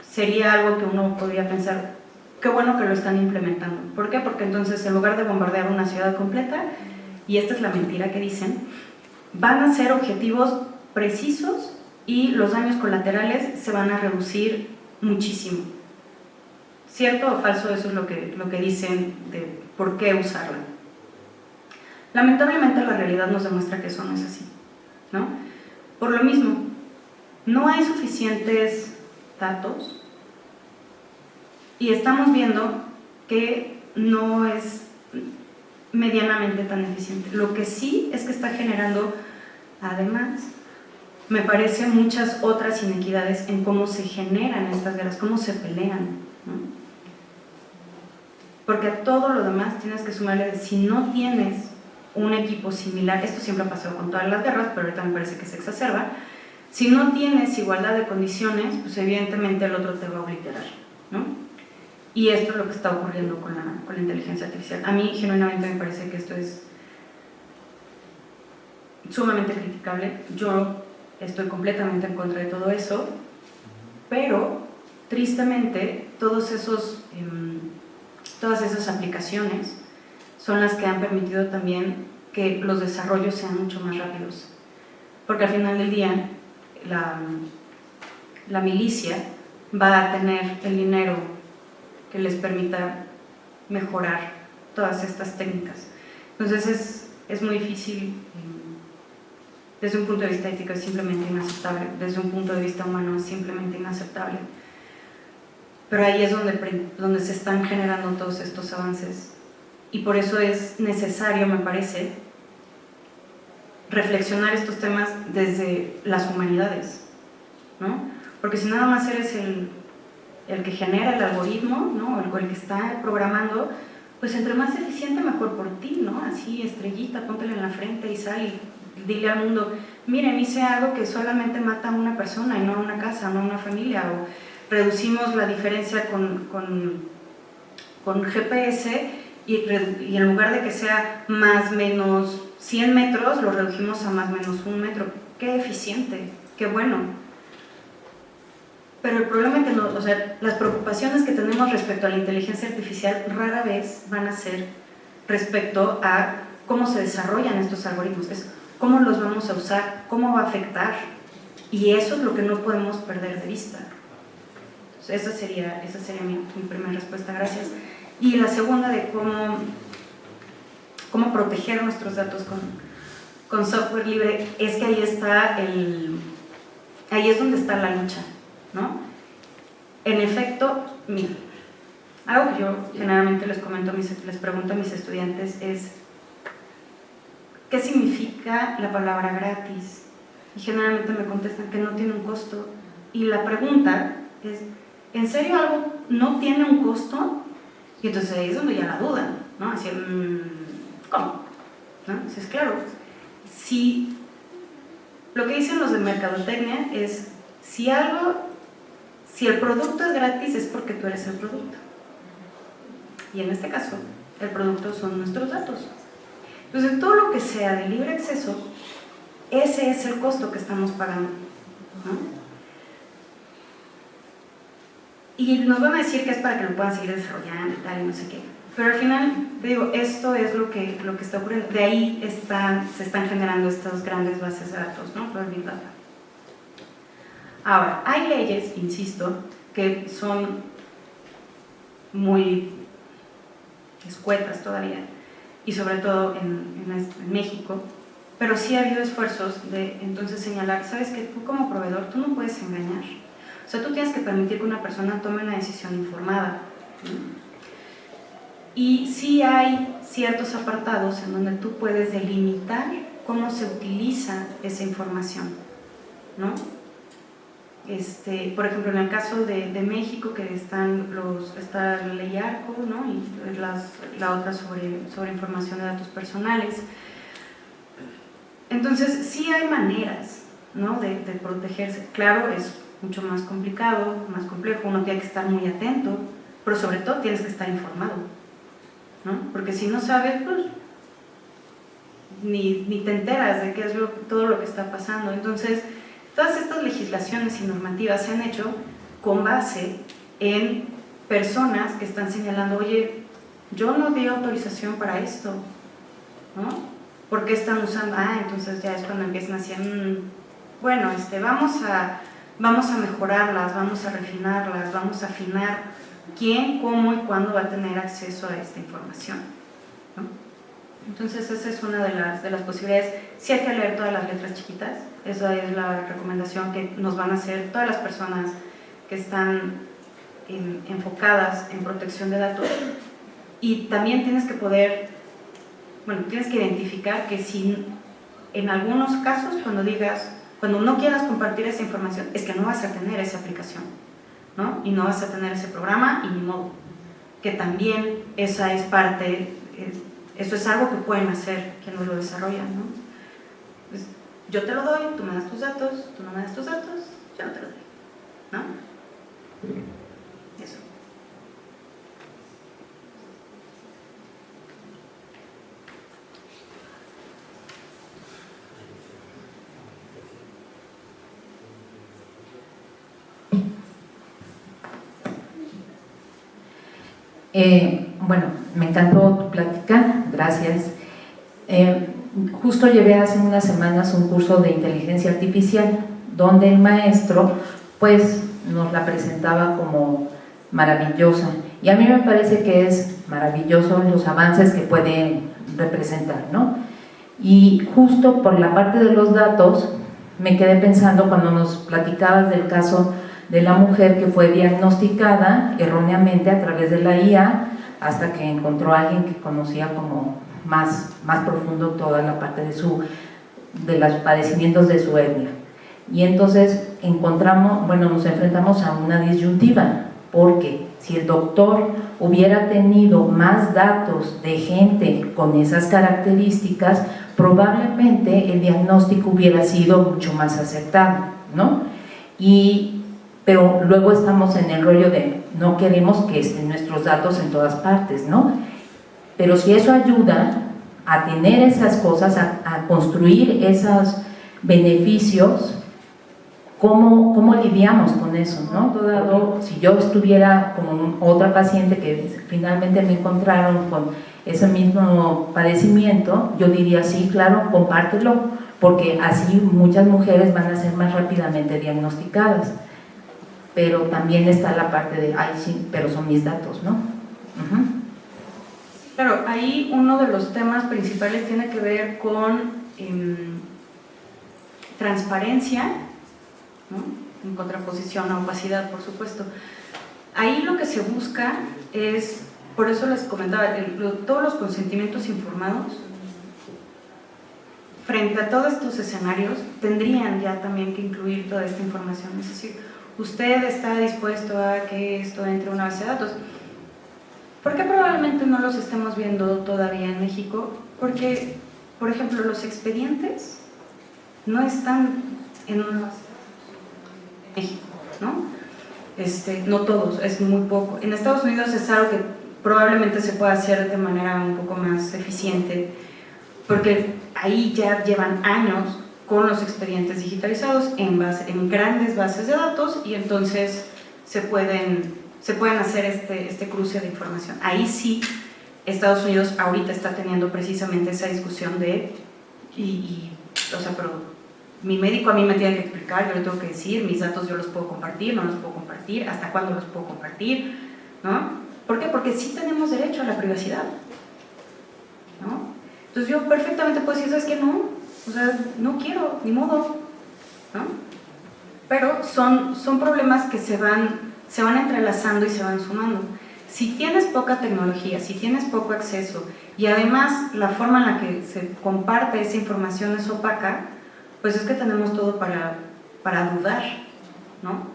sería algo que uno podría pensar, qué bueno que lo están implementando. ¿Por qué? Porque entonces, en lugar de bombardear una ciudad completa, y esta es la mentira que dicen, van a ser objetivos precisos y los daños colaterales se van a reducir muchísimo. ¿Cierto o falso? Eso es lo que dicen de por qué usarla. Lamentablemente la realidad nos demuestra que eso no es así, ¿no? Por lo mismo, no hay suficientes datos y estamos viendo que no es medianamente tan eficiente. Lo que sí es que está generando, además, me parece, muchas otras inequidades en cómo se generan estas guerras, cómo se pelean, ¿no? Porque a todo lo demás tienes que sumarle, si no tienes un equipo similar, esto siempre ha pasado con todas las guerras, pero ahorita me parece que se exacerba, si no tienes igualdad de condiciones, pues evidentemente el otro te va a obliterar, ¿no? Y esto es lo que está ocurriendo con la inteligencia artificial. A mí, genuinamente, me parece que esto es sumamente criticable. Yo estoy completamente en contra de todo eso, pero, tristemente, todas esas aplicaciones son las que han permitido también que los desarrollos sean mucho más rápidos. Porque al final del día, la milicia va a tener el dinero que les permita mejorar todas estas técnicas. Entonces es muy difícil, desde un punto de vista ético es simplemente inaceptable, desde un punto de vista humano es simplemente inaceptable. Pero ahí es donde se están generando todos estos avances. Y por eso es necesario, me parece, reflexionar estos temas desde las humanidades, ¿no? Porque si nada más eres el que genera el algoritmo, ¿no? O el que está programando, pues entre más eficiente mejor por ti, ¿no? Así, estrellita, póntela en la frente y sal y dile al mundo, miren, hice algo que solamente mata a una persona y no a una casa, no a una familia, o reducimos la diferencia con GPS y en lugar de que sea más menos 100 metros, lo redujimos a más menos 1 metro. ¡Qué eficiente! ¡Qué bueno! Pero el problema es que no, o sea, las preocupaciones que tenemos respecto a la inteligencia artificial rara vez van a ser respecto a cómo se desarrollan estos algoritmos, es cómo los vamos a usar, cómo va a afectar, y eso es lo que no podemos perder de vista. Entonces, esa sería mi primera respuesta, gracias. Y la segunda de cómo proteger nuestros datos con software libre, es que ahí es donde está la lucha, ¿no? En efecto, mira, algo que yo generalmente les pregunto a mis estudiantes es ¿qué significa la palabra gratis? Y generalmente me contestan que no tiene un costo. Y la pregunta es, ¿en serio algo no tiene un costo? Y entonces ahí es donde ya la dudan, ¿no? Así, ¿cómo? ¿no? Entonces, claro, si lo que dicen los de mercadotecnia es, si el producto es gratis es porque tú eres el producto. Y en este caso, el producto son nuestros datos. Entonces, todo lo que sea de libre acceso, ese es el costo que estamos pagando, ¿no? Y nos van a decir que es para que lo puedan seguir desarrollando y tal, y no sé qué. Pero al final, te digo, esto es lo que está ocurriendo. De ahí se están generando estas grandes bases de datos, ¿no? Por el Big Data. Ahora, hay leyes, insisto, que son muy escuetas todavía, y sobre todo en México, pero sí ha habido esfuerzos de entonces señalar, sabes que tú como proveedor, tú no puedes engañar. O sea, tú tienes que permitir que una persona tome una decisión informada, ¿no? Y sí hay ciertos apartados en donde tú puedes delimitar cómo se utiliza esa información, ¿no? Por ejemplo, en el caso de México, que está la ley ARCO, ¿no? Y la otra sobre información de datos personales. Entonces, sí hay maneras, ¿no? de protegerse. Claro, es mucho más complicado, más complejo, uno tiene que estar muy atento, pero sobre todo tienes que estar informado, ¿no? Porque si no sabes, pues ni te enteras de qué es todo lo que está pasando. Entonces, todas estas legislaciones y normativas se han hecho con base en personas que están señalando, oye, yo no di autorización para esto, ¿no? ¿Por qué están usando? Entonces ya es cuando empiezan a decir, bueno, vamos a mejorarlas, vamos a refinarlas, vamos a afinar quién, cómo y cuándo va a tener acceso a esta información, ¿no? Entonces esa es una de las posibilidades. Sí hay que leer todas las letras chiquitas, esa es la recomendación que nos van a hacer todas las personas que están enfocadas en protección de datos. Y también tienes que tienes que identificar que si en algunos casos cuando no quieras compartir esa información, es que no vas a tener esa aplicación, ¿no? Y no vas a tener ese programa y ni modo. Que también esa es parte, eso es algo que pueden hacer quienes lo desarrollan, ¿no? Pues, yo te lo doy, tú me das tus datos, tú no me das tus datos, yo no te lo doy, ¿no? Eso. Bueno, me encantó tu plática, gracias. Justo llevé hace unas semanas un curso de inteligencia artificial donde el maestro pues nos la presentaba como maravillosa, y a mí me parece que es maravilloso los avances que pueden representar, ¿no? Y justo por la parte de los datos me quedé pensando cuando nos platicabas del caso de la mujer que fue diagnosticada erróneamente a través de la IA hasta que encontró a alguien que conocía como más profundo toda la parte de los padecimientos de su etnia. Y entonces nos enfrentamos a una disyuntiva, porque si el doctor hubiera tenido más datos de gente con esas características, probablemente el diagnóstico hubiera sido mucho más acertado, ¿no? Pero luego estamos en el rollo de no queremos que estén nuestros datos en todas partes, ¿no? Pero si eso ayuda a tener esas cosas, a construir esos beneficios, ¿cómo lidiamos con eso, no? Si yo estuviera como otra paciente que finalmente me encontraron con ese mismo padecimiento, yo diría, sí, claro, compártelo, porque así muchas mujeres van a ser más rápidamente diagnosticadas. Pero también está la parte de, sí, pero son mis datos, ¿no? Claro, ahí uno de los temas principales tiene que ver con transparencia, ¿no? En contraposición a opacidad, por supuesto. Ahí lo que se busca es, por eso les comentaba, todos los consentimientos informados, frente a todos estos escenarios, tendrían ya también que incluir toda esta información. Es decir, usted está dispuesto a que esto entre a una base de datos. ¿Por qué probablemente no los estemos viendo todavía en México? Porque por ejemplo, los expedientes no están en una base de México, ¿no? No todos, es muy poco. En Estados Unidos es algo que probablemente se pueda hacer de manera un poco más eficiente, porque ahí ya llevan años con los expedientes digitalizados en grandes bases de datos, y entonces se pueden hacer este cruce de información. Ahí sí, Estados Unidos ahorita está teniendo precisamente esa discusión de, o sea, pero mi médico a mí me tiene que explicar, yo le tengo que decir, mis datos yo los puedo compartir, no los puedo compartir, hasta cuándo los puedo compartir, ¿no? ¿Por qué? Porque sí tenemos derecho a la privacidad, ¿no? Entonces yo perfectamente puedo decir, ¿sabes qué? No, o sea, no quiero, ni modo, ¿no? Pero son problemas que se van entrelazando y se van sumando. Si tienes poca tecnología, si tienes poco acceso, y además la forma en la que se comparte esa información es opaca, pues es que tenemos todo para dudar, ¿no?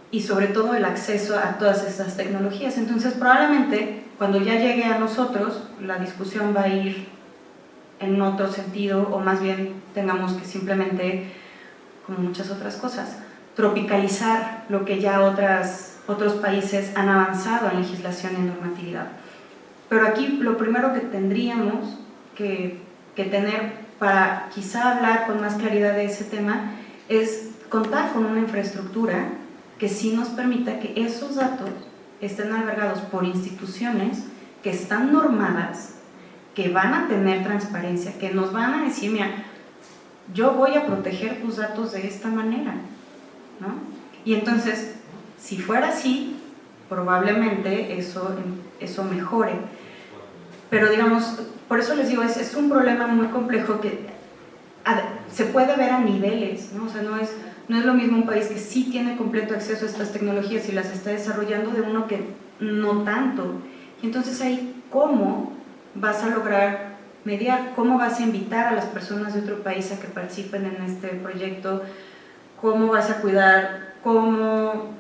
Y sobre todo el acceso a todas estas tecnologías. Entonces probablemente cuando ya llegue a nosotros, la discusión va a ir en otro sentido, o más bien tengamos que simplemente, como muchas otras cosas, tropicalizar lo que ya otros países han avanzado en legislación y en normatividad. Pero aquí lo primero que tendríamos que tener para quizá hablar con más claridad de ese tema es contar con una infraestructura que sí nos permita que esos datos estén albergados por instituciones que están normadas, que van a tener transparencia, que nos van a decir, mira, yo voy a proteger tus datos de esta manera, ¿no? Y entonces, si fuera así, probablemente eso mejore. Pero digamos, por eso les digo, es un problema muy complejo que se puede ver a niveles, ¿no? O sea, no es lo mismo un país que sí tiene completo acceso a estas tecnologías y las está desarrollando de uno que no tanto. Y entonces ahí, ¿cómo vas a lograr mediar? ¿Cómo vas a invitar a las personas de otro país a que participen en este proyecto? ¿Cómo vas a cuidar? ¿Cómo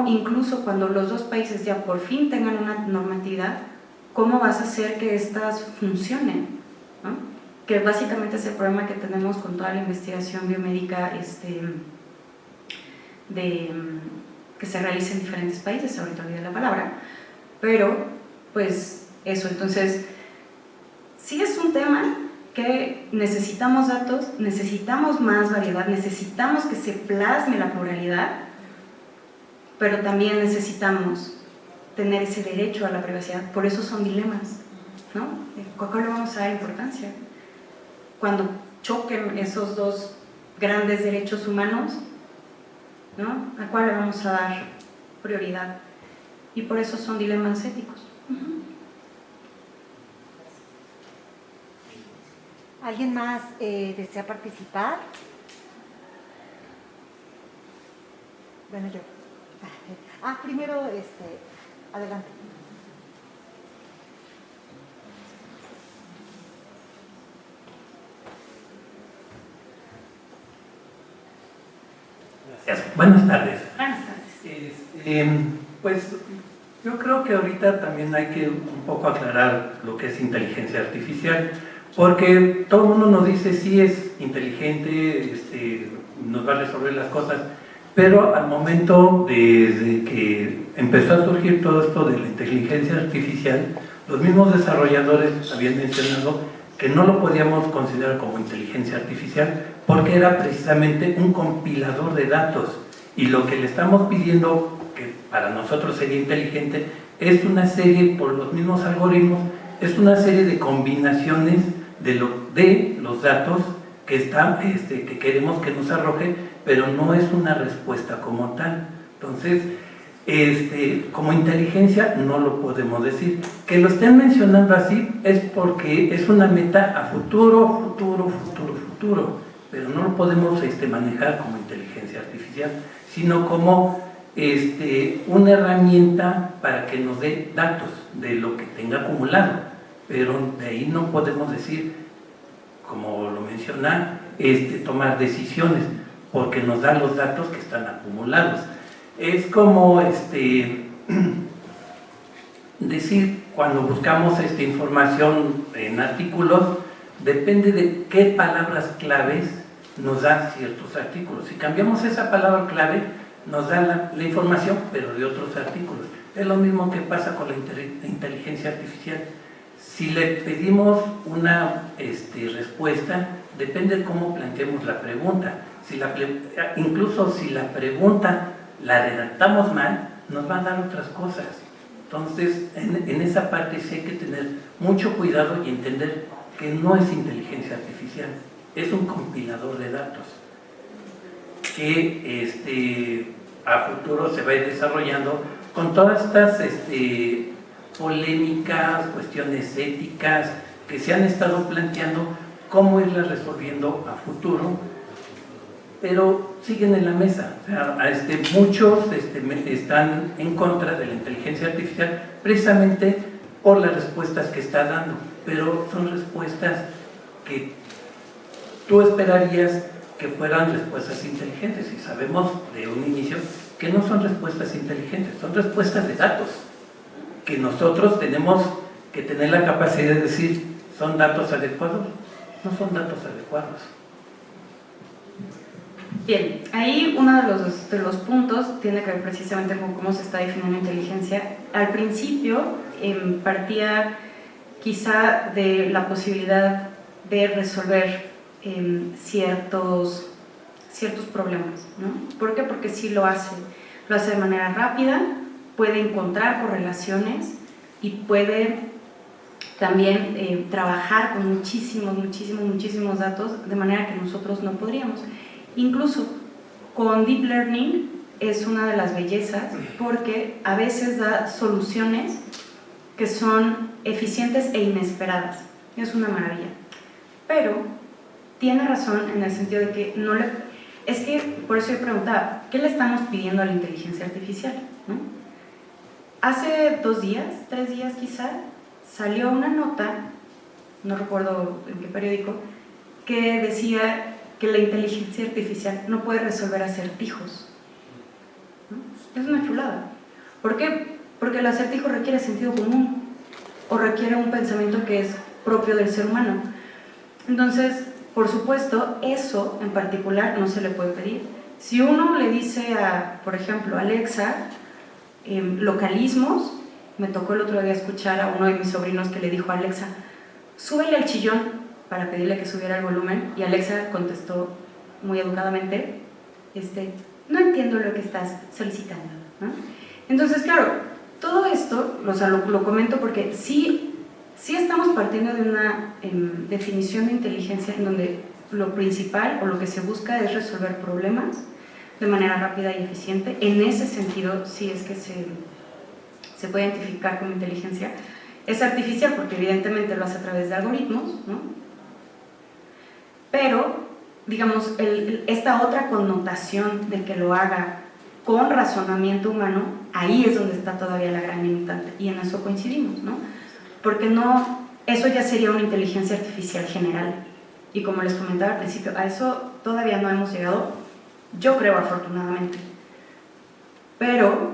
incluso cuando los dos países ya por fin tengan una normatividad, cómo vas a hacer que estas funcionen, ¿no? Que básicamente es el problema que tenemos con toda la investigación biomédica que se realiza en diferentes países, ahorita olvidé la palabra, pero pues eso. Entonces sí es un tema que necesitamos datos, necesitamos más variedad, necesitamos que se plasme la pluralidad, pero también necesitamos tener ese derecho a la privacidad. Por eso son dilemas, ¿no? ¿A cuál le vamos a dar importancia? Cuando choquen esos dos grandes derechos humanos, ¿no? ¿A cuál le vamos a dar prioridad? Y por eso son dilemas éticos. ¿Alguien más desea participar? Bueno, yo. Primero, adelante. Gracias. Buenas tardes. Buenas tardes. Pues yo creo que ahorita también hay que un poco aclarar lo que es inteligencia artificial, porque todo el mundo nos dice sí es inteligente, nos va a resolver las cosas, pero al momento desde que empezó a surgir todo esto de la inteligencia artificial, los mismos desarrolladores habían mencionado que no lo podíamos considerar como inteligencia artificial porque era precisamente un compilador de datos, y lo que le estamos pidiendo, que para nosotros sería inteligente, es una serie, por los mismos algoritmos, es una serie de combinaciones de los datos que queremos que nos arroje, pero no es una respuesta como tal. Entonces, como inteligencia no lo podemos decir. Que lo estén mencionando así es porque es una meta a futuro, pero no lo podemos manejar como inteligencia artificial, sino como una herramienta para que nos dé datos de lo que tenga acumulado, pero de ahí no podemos decir, como lo menciona, tomar decisiones, porque nos da los datos que están acumulados. Es como decir, cuando buscamos información en artículos, depende de qué palabras claves nos dan ciertos artículos. Si cambiamos esa palabra clave, nos da la información, pero de otros artículos. Es lo mismo que pasa con la inteligencia artificial. Si le pedimos una respuesta, depende de cómo planteemos la pregunta. Incluso si la pregunta la redactamos mal, nos va a dar otras cosas. Entonces, en esa parte sí hay que tener mucho cuidado y entender que no es inteligencia artificial, es un compilador de datos que a futuro se va a ir desarrollando con todas estas polémicas, cuestiones éticas que se han estado planteando, cómo irlas resolviendo a futuro, pero siguen en la mesa. O sea, muchos están en contra de la inteligencia artificial precisamente por las respuestas que está dando, pero son respuestas que tú esperarías que fueran respuestas inteligentes, y sabemos de un inicio que no son respuestas inteligentes, son respuestas de datos, que nosotros tenemos que tener la capacidad de decir, ¿son datos adecuados? No son datos adecuados. Bien, ahí uno de los puntos tiene que ver precisamente con cómo se está definiendo inteligencia. Al principio partía quizá de la posibilidad de resolver ciertos problemas, ¿no? ¿Por qué? Porque sí lo hace de manera rápida, puede encontrar correlaciones y puede también trabajar con muchísimos datos de manera que nosotros no podríamos. Incluso con Deep Learning es una de las bellezas porque a veces da soluciones que son eficientes e inesperadas. Es una maravilla. Pero tiene razón en el sentido de que no le... Es que, por eso yo preguntaba, ¿qué le estamos pidiendo a la inteligencia artificial? ¿No? Hace 2 días, 3 días quizá, salió una nota, no recuerdo en qué periódico, que decía que la inteligencia artificial no puede resolver acertijos, ¿no? Es una chulada. ¿Por qué? Porque el acertijo requiere sentido común o requiere un pensamiento que es propio del ser humano. Entonces, por supuesto, eso en particular no se le puede pedir. Si uno le dice a, por ejemplo, Alexa, localismos, me tocó el otro día escuchar a uno de mis sobrinos que le dijo a Alexa, súbele al chillón, para pedirle que subiera el volumen, y Alexa contestó muy educadamente, no entiendo lo que estás solicitando, ¿no? Entonces, claro, todo esto, lo comento porque sí estamos partiendo de una definición de inteligencia en donde lo principal o lo que se busca es resolver problemas de manera rápida y eficiente. En ese sentido, sí es que se puede identificar como inteligencia. Es artificial porque evidentemente lo hace a través de algoritmos, ¿no? Pero, digamos, esta otra connotación de que lo haga con razonamiento humano, ahí es donde está todavía la gran limitante, y en eso coincidimos, ¿no? Porque eso ya sería una inteligencia artificial general, y como les comentaba al principio, a eso todavía no hemos llegado, yo creo afortunadamente, pero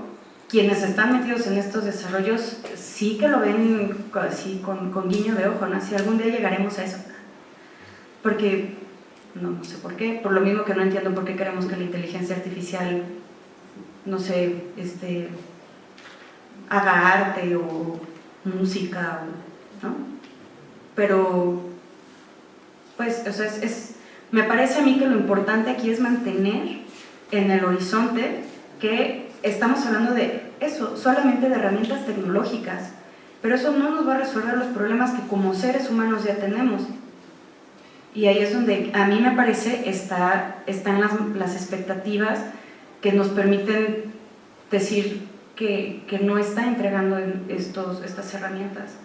quienes están metidos en estos desarrollos sí que lo ven así con guiño de ojo, ¿no? Si algún día llegaremos a eso, porque no sé por qué, por lo mismo que no entiendo por qué queremos que la inteligencia artificial, no sé, haga arte o música, ¿no? Pero, pues, o sea, me parece a mí que lo importante aquí es mantener en el horizonte que estamos hablando de eso, solamente de herramientas tecnológicas, pero eso no nos va a resolver los problemas que como seres humanos ya tenemos. Y ahí es donde a mí me parece están las expectativas que nos permiten decir que no está entregando estas herramientas.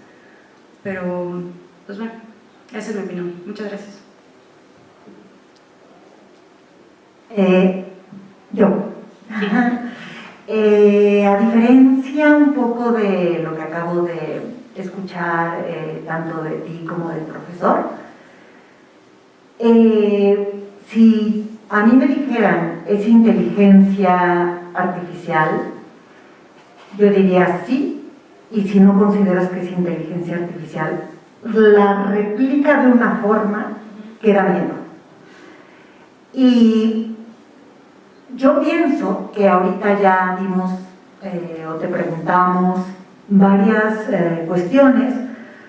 Pero, pues bueno, esa es mi opinión. Muchas gracias. Yo. A diferencia un poco de lo que acabo de escuchar, tanto de ti como del profesor, si a mí me dijeran es inteligencia artificial, yo diría sí, y si no consideras que es inteligencia artificial, la replica de una forma que da miedo. Y yo pienso que ahorita ya dimos o te preguntamos varias cuestiones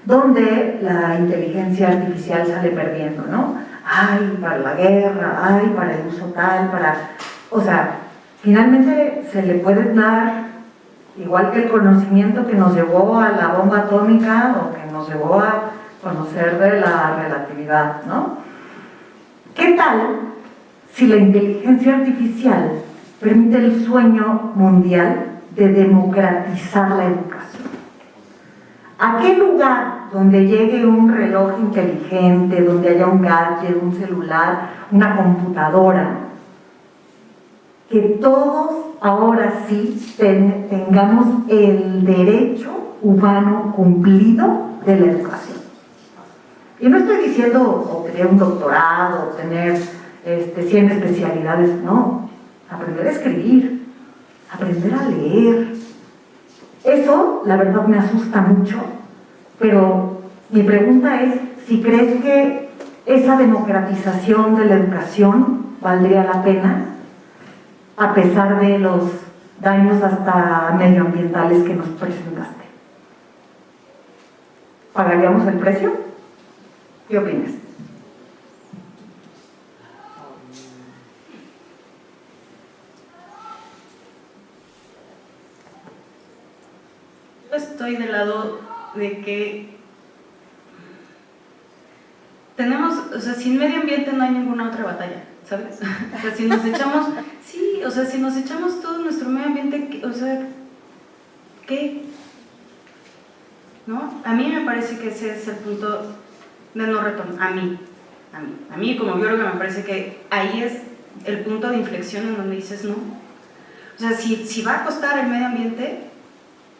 donde la inteligencia artificial sale perdiendo, ¿no? Ay, para la guerra, ay, para el uso tal, para... O sea, finalmente se le puede dar, igual que el conocimiento que nos llevó a la bomba atómica o que nos llevó a conocer de la relatividad, ¿no? ¿Qué tal si la inteligencia artificial permite el sueño mundial de democratizar la educación? ¿A qué lugar donde llegue un reloj inteligente, donde haya un gadget, un celular, una computadora, que todos ahora sí tengamos el derecho humano cumplido de la educación? Y no estoy diciendo obtener un doctorado, obtener 100 especialidades, no. Aprender a escribir, aprender a leer. Eso, la verdad, me asusta mucho, pero mi pregunta es si crees que esa democratización de la educación valdría la pena, a pesar de los daños hasta medioambientales que nos presentaste. ¿Pagaríamos el precio? ¿Qué opinas? Yo estoy del lado de que tenemos, o sea, sin medio ambiente no hay ninguna otra batalla, ¿sabes? O sea, si nos echamos, sí, o sea, si nos echamos todo nuestro medio ambiente, o sea, ¿qué? ¿No? A mí me parece que ese es el punto de no retorno, a mí como bióloga me parece que ahí es el punto de inflexión en donde dices no. O sea, si va a costar el medio ambiente,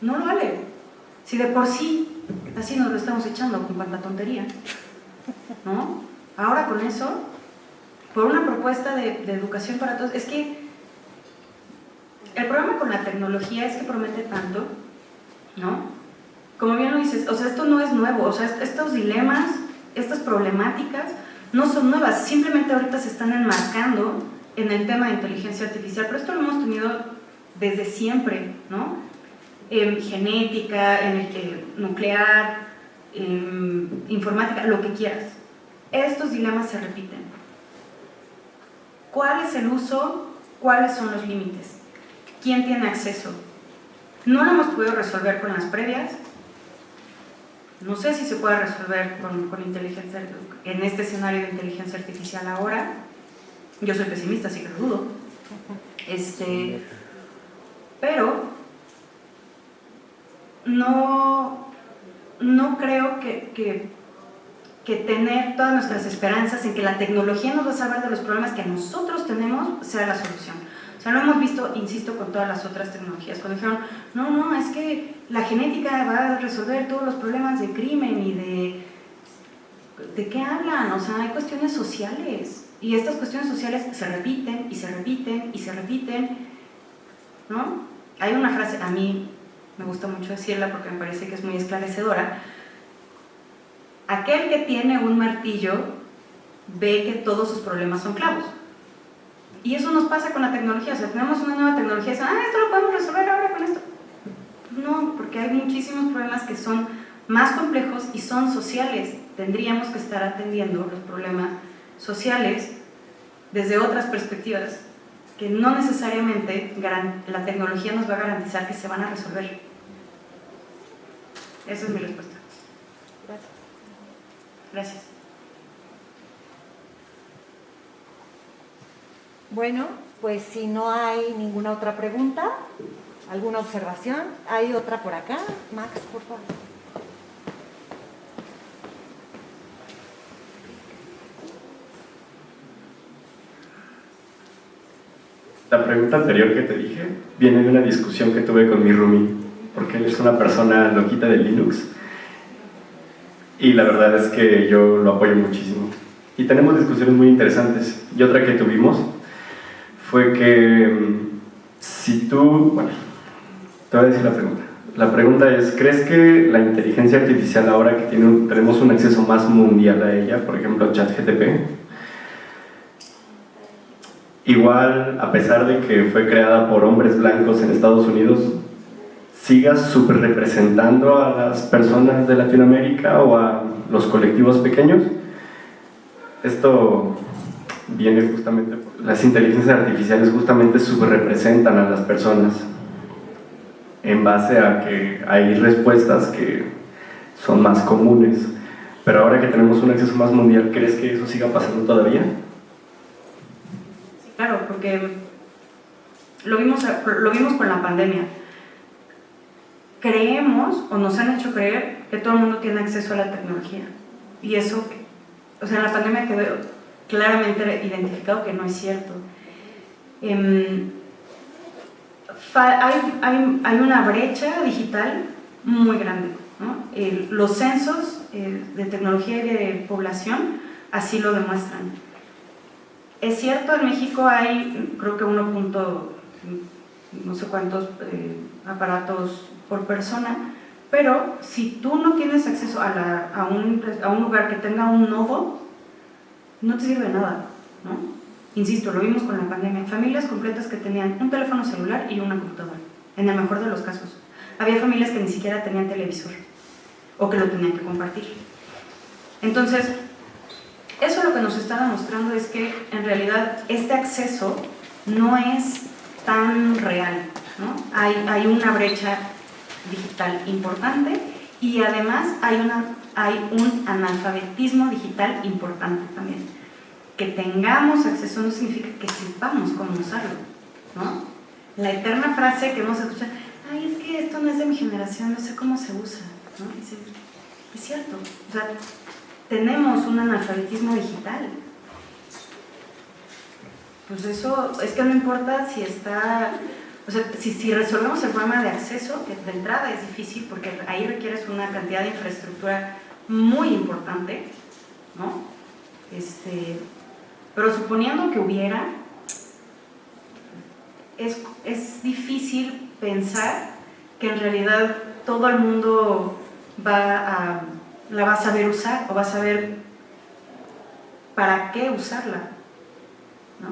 no lo vale. Si de por sí así nos lo estamos echando con cuanta tontería, ¿no? Ahora con eso, por una propuesta de educación para todos, es que el problema con la tecnología es que promete tanto, ¿no? Como bien lo dices, o sea, esto no es nuevo, o sea, estos dilemas, estas problemáticas no son nuevas, simplemente ahorita se están enmarcando en el tema de inteligencia artificial, pero esto lo hemos tenido desde siempre, ¿no? Genética, nuclear, informática, lo que quieras. Estos dilemas se repiten. ¿Cuál es el uso? ¿Cuáles son los límites? ¿Quién tiene acceso? No lo hemos podido resolver con las previas. No sé si se puede resolver con inteligencia, en este escenario de inteligencia artificial ahora. Yo soy pesimista, así que lo dudo. Pero no creo que tener todas nuestras esperanzas en que la tecnología nos va a salvar de los problemas que nosotros tenemos sea la solución. O sea, lo hemos visto, insisto, con todas las otras tecnologías. Cuando dijeron, no, es que la genética va a resolver todos los problemas de crimen y ¿de qué hablan? O sea, hay cuestiones sociales. Y estas cuestiones sociales se repiten y se repiten y se repiten, ¿no? Hay una frase, a mí me gusta mucho decirla porque me parece que es muy esclarecedora. Aquel que tiene un martillo ve que todos sus problemas son clavos. Y eso nos pasa con la tecnología. O sea, tenemos una nueva tecnología y dicen, esto lo podemos resolver ahora con esto. No, porque hay muchísimos problemas que son más complejos y son sociales. Tendríamos que estar atendiendo los problemas sociales desde otras perspectivas que no necesariamente la tecnología nos va a garantizar que se van a resolver. Esa es mi respuesta. Gracias. Gracias. Bueno, pues si no hay ninguna otra pregunta, alguna observación, hay otra por acá. Max, por favor. La pregunta anterior que te dije viene de una discusión que tuve con mi roomie, porque él es una persona loquita de Linux y la verdad es que yo lo apoyo muchísimo. Y tenemos discusiones muy interesantes. Y otra que tuvimos fue que si tú... Bueno, te voy a decir la pregunta. La pregunta es, ¿crees que la inteligencia artificial, ahora que tenemos un acceso más mundial a ella, por ejemplo ChatGPT, igual, a pesar de que fue creada por hombres blancos en Estados Unidos, siga subrepresentando a las personas de Latinoamérica o a los colectivos pequeños? Esto viene justamente por las inteligencias artificiales justamente subrepresentan a las personas en base a que hay respuestas que son más comunes. Pero ahora que tenemos un acceso más mundial, ¿crees que eso siga pasando todavía? Sí, claro, porque lo vimos con la pandemia. Creemos, o nos han hecho creer, que todo el mundo tiene acceso a la tecnología. Y eso, o sea, en la pandemia quedó claramente identificado que no es cierto. Hay una brecha digital muy grande, ¿no? Los censos de tecnología y de población así lo demuestran. Es cierto, en México hay, creo que no sé cuántos aparatos por persona, pero si tú no tienes acceso a un lugar que tenga un nodo, no te sirve de nada, ¿no? Insisto, lo vimos con la pandemia, familias completas que tenían un teléfono celular y una computadora, en el mejor de los casos. Había familias que ni siquiera tenían televisor, o que lo tenían que compartir. Entonces, eso lo que nos está demostrando es que en realidad este acceso no es tan real, ¿no? Hay una brecha digital importante y además hay un analfabetismo digital importante también. Que tengamos acceso no significa que sepamos cómo usarlo, ¿no? La eterna frase que hemos escuchado, ay, es que esto no es de mi generación, no sé cómo se usa, ¿no? Es cierto, o sea, tenemos un analfabetismo digital. Pues eso, es que no importa si está, o sea, si resolvemos el problema de acceso, que de entrada es difícil porque ahí requieres una cantidad de infraestructura muy importante, ¿no? Pero suponiendo que hubiera, es difícil pensar que en realidad todo el mundo la va a saber usar o va a saber para qué usarla, ¿no?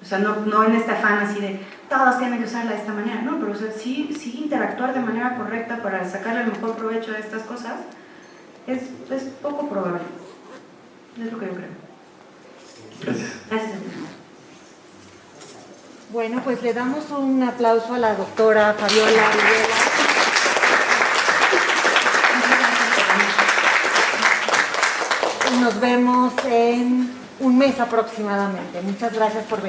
O sea, no en este afán así de todos tienen que usarla de esta manera, no, pero o sea, sí interactuar de manera correcta para sacarle el mejor provecho de estas cosas es poco probable. Es lo que yo creo. Gracias. Gracias. Bueno, pues le damos un aplauso a la doctora Fabiola Rivera. Y nos vemos en un mes aproximadamente. Muchas gracias por venir.